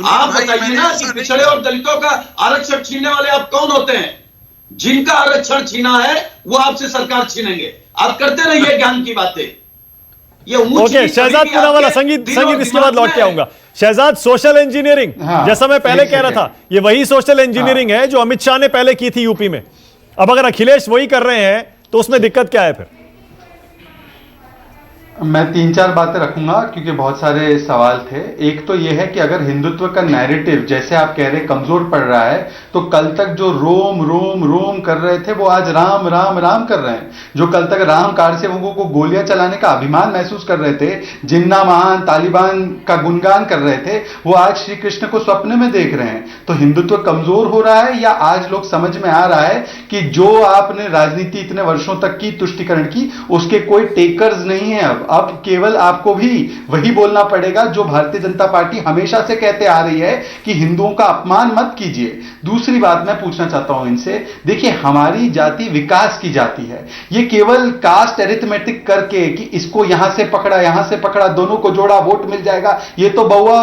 आप बताइए ना कि पिछड़े और दलितों का आरक्षण छीनने वाले आप कौन होते हैं? जिनका आरक्षण छीना है वो आपसे सरकार छीनेंगे। आप करते रहिए ज्ञान की बातें। ये ऊंच ओके, नीच शहजाद अभी भी पूनावाला, आपके संगीत दिलो संगीत इसके दिमाग बाद लौट में के है। आऊंगा। शहजाद, सोशल इंजीनियरिंग, हाँ, जैसा मैं पहले एक कह रहा सेकंड। था, ये वही सोशल इंजीनियरिंग है जो अमित शाह ने पहले की थी यूपी में। अब अगर अखिलेश वही कर रहे हैं तो उसमें दिक्कत क्या है फिर? मैं 3-4 बातें रखूंगा क्योंकि बहुत सारे सवाल थे। एक तो यह है कि अगर हिंदुत्व का नैरेटिव जैसे आप कह रहे कमजोर पड़ रहा है, तो कल तक जो रोम रोम रोम कर रहे थे वो आज राम राम राम कर रहे हैं। जो कल तक राम कार सेवकों को गोलियां चलाने का अभिमान महसूस कर रहे थे, जिन्ना महान तालिबान का गुणगान कर रहे थे, वो आज श्री कृष्ण को स्वप्न में देख रहे हैं। तो हिंदुत्व कमजोर हो रहा है या आज लोग समझ में आ रहा है कि जो आपने राजनीति इतने वर्षों तक की तुष्टिकरण की, उसके कोई टेकर्स नहीं है। अब केवल आपको भी वही बोलना पड़ेगा जो भारतीय जनता पार्टी हमेशा से कहते आ रही है कि हिंदुओं का अपमान मत कीजिए। दूसरी बात मैं पूछना चाहता हूं इनसे, देखिए हमारी जाति विकास की जाति है। ये केवल कास्ट एरिथमेटिक करके कि इसको यहां से पकड़ा दोनों को जोड़ा वोट मिल जाएगा, ये तो बबुआ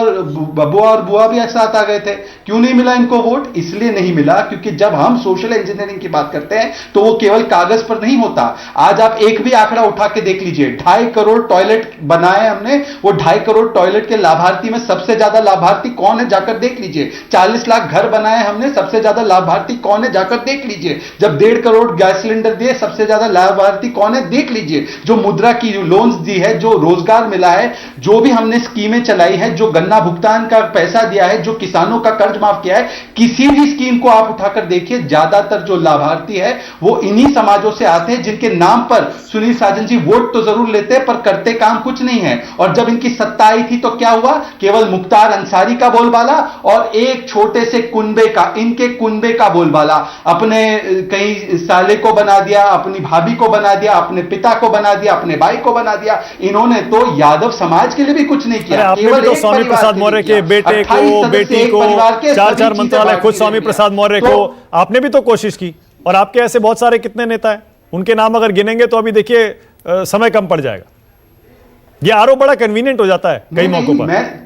और बुआ भी एक साथ आ गए थे। क्यों नहीं मिला इनको वोट? इसलिए नहीं मिला क्योंकि जब हम सोशल इंजीनियरिंग की बात करते हैं तो वो केवल कागज पर नहीं होता। आज आप एक भी आंकड़ा उठा के देख लीजिए, 2.5 करोड़ टॉयलेट बनाए हमने, वो 2.5 करोड़ टॉयलेट के लाभार्थी में सबसे ज्यादा लाभार्थी कौन है जाकर देख लीजिए। 40 लाख घर बनाए हमने, सबसे ज्यादा लाभार्थी कौन है जाकर देख लीजिए। जब 1.5 करोड़ गैस सिलेंडर दिए, सबसे ज्यादा लाभार्थी कौन है देख लीजिए। जो मुद्रा की लोन्स दी है, जो रोजगार मिला है, जो भी हमने स्कीमें चलाई है, जो गन्ना भुगतान का पैसा दिया है, जो किसानों का कर्ज माफ किया है, किसी भी स्कीम को आप उठाकर देखिए, ज्यादातर जो लाभार्थी है वो इन्हीं समाजों से आते हैं जिनके नाम पर सुनील साजन जी वोट तो जरूर लेते हैं पर करते काम कुछ नहीं है। और जब इनकी सत्ता आई थी तो क्या हुआ? केवल मुख्तार अंसारी का बोलबाला और एक छोटे से कुनबे का, इनके कुनबे का बोलबाला। अपने कहीं साले को बना दिया, अपनी भाभी को बना दिया, अपने पिता को बना दिया, अपने भाई को बना दिया। इन्होंने तो यादव समाज के लिए भी कुछ नहीं किया। आपने भी तो स्वामी प्रसाद मौर्य के बेटे को, बेटी को, 4 मंत्रालय, खुद स्वामी प्रसाद मौर्य को आपने भी तो कोशिश की। और आपके ऐसे बहुत सारे कितने नेता हैं, उनके नाम अगर गिनेंगे तो अभी देखिए समय कम पड़ जाएगा। ये आरोप बड़ा कन्वीनियंट हो जाता है कई मौकों पर।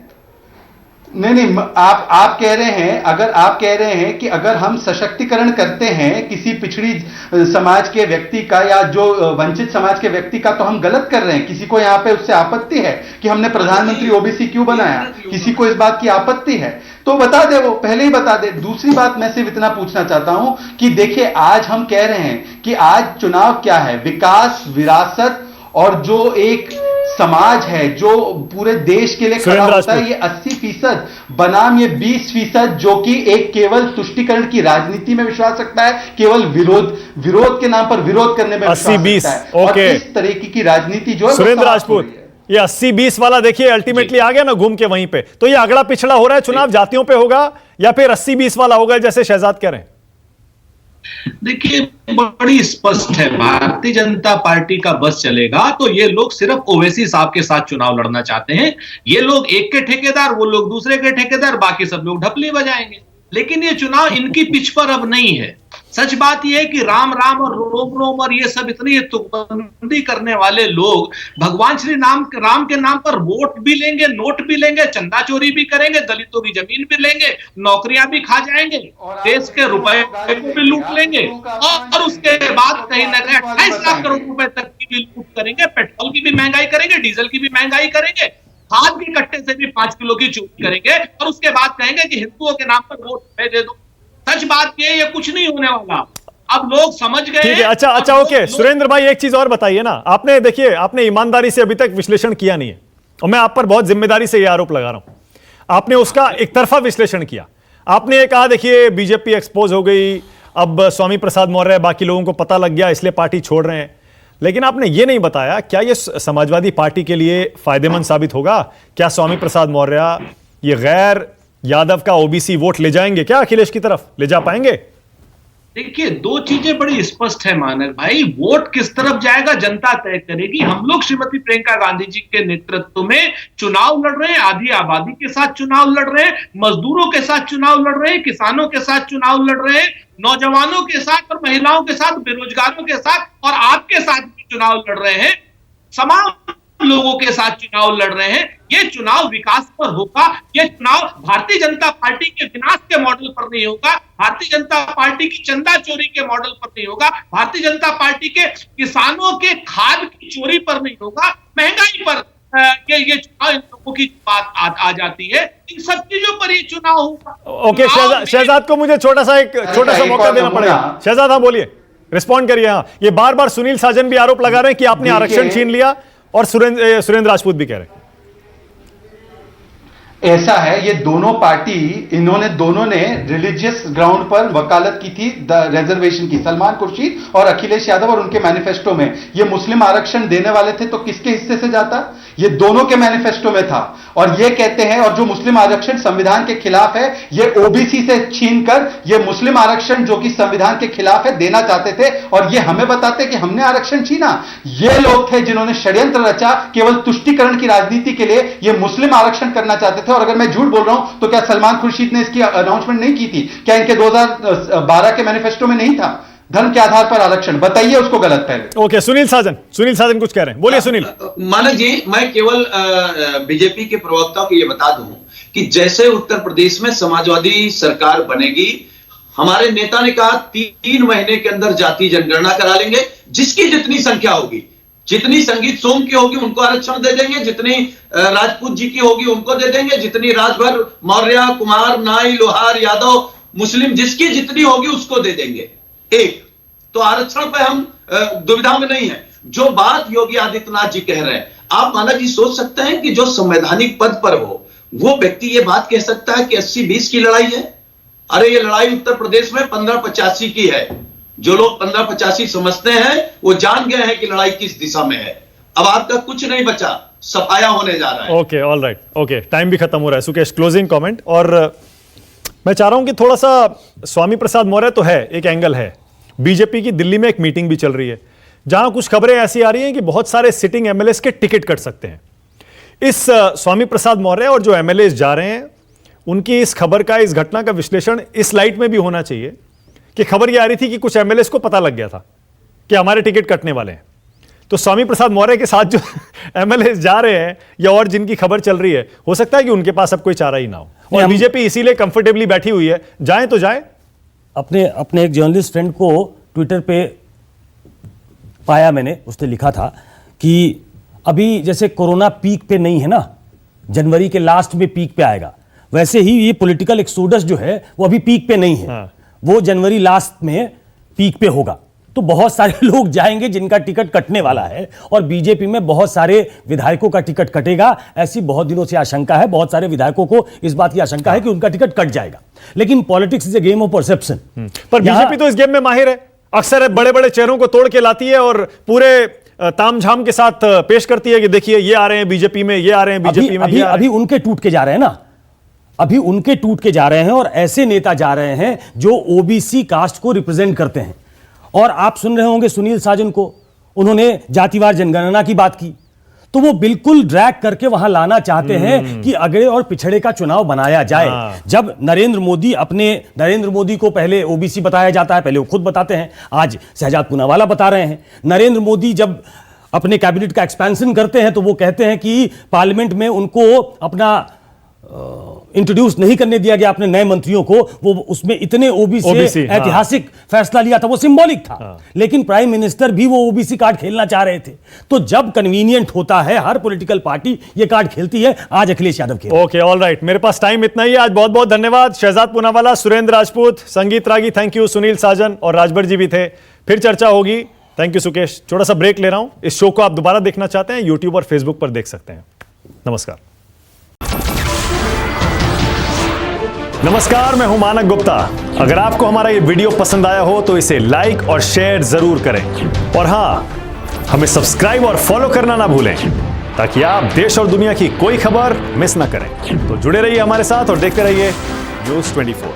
नहीं, आप कह रहे हैं, अगर आप कह रहे हैं कि अगर हम सशक्तिकरण करते हैं किसी पिछड़ी समाज के व्यक्ति का या जो वंचित समाज के व्यक्ति का, तो हम गलत कर रहे हैं। किसी को यहां पे उससे आपत्ति है कि हमने प्रधानमंत्री ओबीसी क्यों बनाया? किसी को इस बात की आपत्ति है तो बता दे, वो पहले ही बता दे। दूसरी बात मैं सिर्फ इतना पूछना चाहता हूं कि देखिए आज हम कह रहे हैं कि आज चुनाव क्या है? विकास, विरासत और जो एक समाज है जो पूरे देश के लिए खड़ा होता है, ये 80% बनाम ये 20% जो कि एक केवल तुष्टिकरण की राजनीति में विश्वास रखता है, केवल विरोध के नाम पर विरोध करने में विश्वास रखता है। और इस तरीके की राजनीति जो है सुरेंद्र राजपूत, ये 80-20 वाला देखिए अल्टीमेटली आ गया ना घूम के वहीं पे। तो ये अगला पिछड़ा हो रहा है, चुनाव जातियों पे होगा या फिर 80-20 वाला होगा जैसे शहजाद कह रहे हैं? देखिए बड़ी स्पष्ट है, भारतीय जनता पार्टी का बस चलेगा तो ये लोग सिर्फ ओवैसी साहब के साथ चुनाव लड़ना चाहते हैं। ये लोग एक के ठेकेदार, वो लोग दूसरे के ठेकेदार, बाकी सब लोग ढपली बजाएंगे। लेकिन ये चुनाव इनकी पिच पर अब नहीं है। सच बात यह है कि राम राम और रोम रोम और ये सब इतनी तुकबंदी करने वाले लोग भगवान श्री राम के नाम पर वोट भी लेंगे, नोट भी लेंगे, चंदा चोरी भी करेंगे, दलितों की जमीन भी लेंगे, नौकरियां भी खा जाएंगे, देश के रुपए को भी लूट लेंगे और उसके बाद कहीं ना कहीं 28 लाख करोड़ रुपए तक की भी लूट करेंगे, पेट्रोल की भी महंगाई करेंगे, डीजल की भी महंगाई करेंगे, खाद के कट्टे से भी 5 किलो की चोरी करेंगे और उसके बाद कहेंगे कि हिंदुओं के नाम पर वोट दे दो। सच बात ये कुछ नहीं होने वाला। अब लोग समझ गए। ठीक है, अच्छा ओके। सुरेंद्र भाई एक चीज और बताइए ना, आपने देखिए आपने ईमानदारी से अभी तक विश्लेषण किया नहीं है और मैं आप पर बहुत जिम्मेदारी से यह आरोप लगा रहा हूं। आपने उसका एक तरफा विश्लेषण किया। आपने ये कहा देखिए बीजेपी एक्सपोज हो गई, अब स्वामी प्रसाद मौर्य बाकी लोगों को पता लग गया इसलिए पार्टी छोड़ रहे हैं। लेकिन आपने ये नहीं बताया क्या ये समाजवादी पार्टी के लिए फायदेमंद साबित होगा? क्या स्वामी प्रसाद मौर्य ये गैर यादव का ओबीसी वोट ले जाएंगे? क्या अखिलेश की तरफ ले जा पाएंगे? देखिए दो चीजें बड़ी स्पष्ट है मानक भाई, वोट किस तरफ जाएगा जनता तय करेगी। हम लोग श्रीमती प्रियंका गांधी जी के नेतृत्व में चुनाव लड़ रहे हैं, आधी आबादी के साथ चुनाव लड़ रहे हैं, मजदूरों के साथ चुनाव लड़ रहे हैं, किसानों के साथ चुनाव लड़ रहे हैं, नौजवानों के साथ और महिलाओं के साथ, बेरोजगारों के साथ और आपके साथ भी चुनाव लड़ रहे हैं, तमाम लोगों के साथ चुनाव लड़ रहे हैं। ये चुनाव विकास पर होगा, ये चुनाव भारतीय जनता पार्टी के विनाश के मॉडल पर नहीं होगा, भारतीय जनता पार्टी की चंदा चोरी के मॉडल पर नहीं होगा, भारतीय जनता पार्टी के किसानों के खाद की चोरी पर नहीं होगा। महंगाई पर ये चुनाव, इन लोगों की बात आ जाती है। इन सब चीजों पर ये चुनाव हुआ। ओके, शहजाद को मुझे छोटा सा मौका देना पड़ेगा। शहजाद, हाँ बोलिए, रिस्पॉन्ड करिए। हाँ, ये बार बार सुनील साजन भी आरोप लगा रहे हैं कि आपने आरक्षण छीन लिया, और सुरेंद्र राजपूत भी कह रहे हैं। ऐसा है, ये दोनों पार्टी, इन्होंने दोनों ने रिलीजियस ग्राउंड पर वकालत की थी रिजर्वेशन की, सलमान खुर्शीद और अखिलेश यादव, और उनके मैनिफेस्टो में ये मुस्लिम आरक्षण देने वाले थे, तो किसके हिस्से से जाता? ये दोनों के मैनिफेस्टो में था। और ये कहते हैं, और जो मुस्लिम आरक्षण संविधान के खिलाफ है, ये ओबीसी से छीनकर ये मुस्लिम आरक्षण जो कि संविधान के खिलाफ है देना चाहते थे, और ये हमें बताते कि हमने आरक्षण छीना। ये लोग थे जिन्होंने षड्यंत्र रचा, केवल तुष्टीकरण की राजनीति के लिए ये मुस्लिम आरक्षण करना चाहते थे। और अगर मैं झूठ बोल रहा हूं तो क्या सलमान खुर्शीद ने इसकी अनाउंसमेंट नहीं की थी? क्या इनके 2012 के मैनिफेस्टो में नहीं था धर्म के आधार पर आरक्षण? बताइए उसको गलत पहले। ओके, सुनील साजन कुछ कह रहे हैं, बोलिए सुनील। मानक जी, मैं केवल बीजेपी के प्रवक्ता को यह बता दूं कि जैसे उत्तर प्रदेश में समाजवादी सरकार बनेगी, हमारे नेता ने कहा 3 महीने के अंदर जाति जनगणना करा लेंगे, जिसकी जितनी संख्या होगी, जितनी संगीत सोम की होगी उनको आरक्षण दे देंगे, जितनी राजपूत जी की होगी उनको दे देंगे, जितनी राजभर, मौर्य, कुमार, नाई, लोहार, यादव, मुस्लिम, जिसकी जितनी होगी उसको दे देंगे। एक तो आरक्षण पे हम दुविधा में नहीं है। जो बात योगी आदित्यनाथ जी कह रहे हैं, आप माना जी सोच सकते हैं कि जो संवैधानिक पद पर हो वो व्यक्ति ये बात कह सकता है कि 80-20 की लड़ाई है? अरे ये लड़ाई उत्तर प्रदेश में 15-85 की है। जो लोग 15-85 समझते हैं वो जान गए हैं कि लड़ाई किस दिशा में है। अब आपका कुछ नहीं बचा, सफाया होने जा रहा है। Okay, all right, okay, time भी खत्म हो रहा है। Sukesh, closing comment. और मैं चाह रहा हूं कि थोड़ा सा स्वामी प्रसाद मौर्य तो है, एक एंगल है, बीजेपी की दिल्ली में एक मीटिंग भी चल रही है जहां कुछ खबरें ऐसी आ रही हैं कि बहुत सारे सिटिंग एमएलएस के टिकट कट सकते हैं। इस स्वामी प्रसाद मौर्य और जो एमएलएस जा रहे हैं उनकी इस खबर का, इस घटना का विश्लेषण इस लाइट में भी होना चाहिए कि खबर यह आ रही थी कि कुछ एमएलएस को पता लग गया था कि हमारे टिकट कटने वाले हैं। तो स्वामी प्रसाद मौर्य के साथ जो एमएलएस जा रहे हैं या और जिनकी खबर चल रही है, हो सकता है कि उनके पास अब कोई चारा ही ना हो, और बीजेपी इसीलिए कंफर्टेबली बैठी हुई है, जाए तो जाए। अपने एक जर्नलिस्ट फ्रेंड को ट्विटर पे पाया मैंने, उसने लिखा था कि अभी जैसे कोरोना पीक पे नहीं है ना, जनवरी के लास्ट में पीक पे आएगा, वैसे ही ये पॉलिटिकल एक्सोडस जो है वो अभी पीक पे नहीं है। हाँ। वो जनवरी लास्ट में पीक पे होगा। तो बहुत सारे लोग जाएंगे जिनका टिकट कटने वाला है, और बीजेपी में बहुत सारे विधायकों का टिकट कटेगा, ऐसी बहुत दिनों से आशंका है। बहुत सारे विधायकों को इस बात की आशंका है कि उनका टिकट कट जाएगा। लेकिन politics is a game of perception. पर बीजेपी तो इस गेम में माहिर है, अक्सर बड़े बड़े चेहरों को तोड़ के लाती है और पूरे तामझाम के साथ पेश करती है कि देखिए ये आ रहे हैं बीजेपी में, ये आ रहे हैं बीजेपी में। अभी उनके टूट के जा रहे हैं ना, अभी उनके टूट के जा रहे हैं, और ऐसे नेता जा रहे हैं जो ओबीसी कास्ट को रिप्रेजेंट करते हैं। और आप सुन रहे होंगे सुनील साजन को, उन्होंने जातिवार जनगणना की बात की, तो वो बिल्कुल ड्रैग करके वहां लाना चाहते हैं कि अगड़े और पिछड़े का चुनाव बनाया जाए। जब नरेंद्र मोदी को पहले ओबीसी बताया जाता है, पहले वो खुद बताते हैं, आज शहजाद पूनावाला बता रहे हैं। नरेंद्र मोदी जब अपने कैबिनेट का एक्सपेंशन करते हैं तो वो कहते हैं कि पार्लियामेंट में उनको अपना इंट्रोड्यूस नहीं करने दिया गया अपने नए मंत्रियों को, वो उसमें इतने ओबीसी ऐतिहासिक फैसला लिया था, वो सिंबॉलिक था। लेकिन प्राइम मिनिस्टर भी वो ओबीसी कार्ड खेलना चाह रहे थे। तो जब कन्वीनियंट होता है, हर पॉलिटिकल पार्टी ये कार्ड खेलती है। आज अखिलेश यादव खेल। ओके, ऑल राइट, मेरे पास टाइम इतना ही है आज। बहुत बहुत धन्यवाद शहजाद पूनावाला, सुरेंद्र राजपूत, संगीत रागी, थैंक यू, सुनील साजन और राजभर जी भी थे। फिर चर्चा होगी। Thank you Sukesh. छोटा सा ब्रेक ले रहा हूं। इस शो को आप दोबारा देखना चाहते हैं, यूट्यूब और फेसबुक पर देख सकते हैं। नमस्कार, मैं हूं मानक गुप्ता। अगर आपको हमारा ये वीडियो पसंद आया हो तो इसे लाइक और शेयर जरूर करें, और हां, हमें सब्सक्राइब और फॉलो करना ना भूलें ताकि आप देश और दुनिया की कोई खबर मिस ना करें। तो जुड़े रहिए हमारे साथ और देखते रहिए न्यूज़ 24।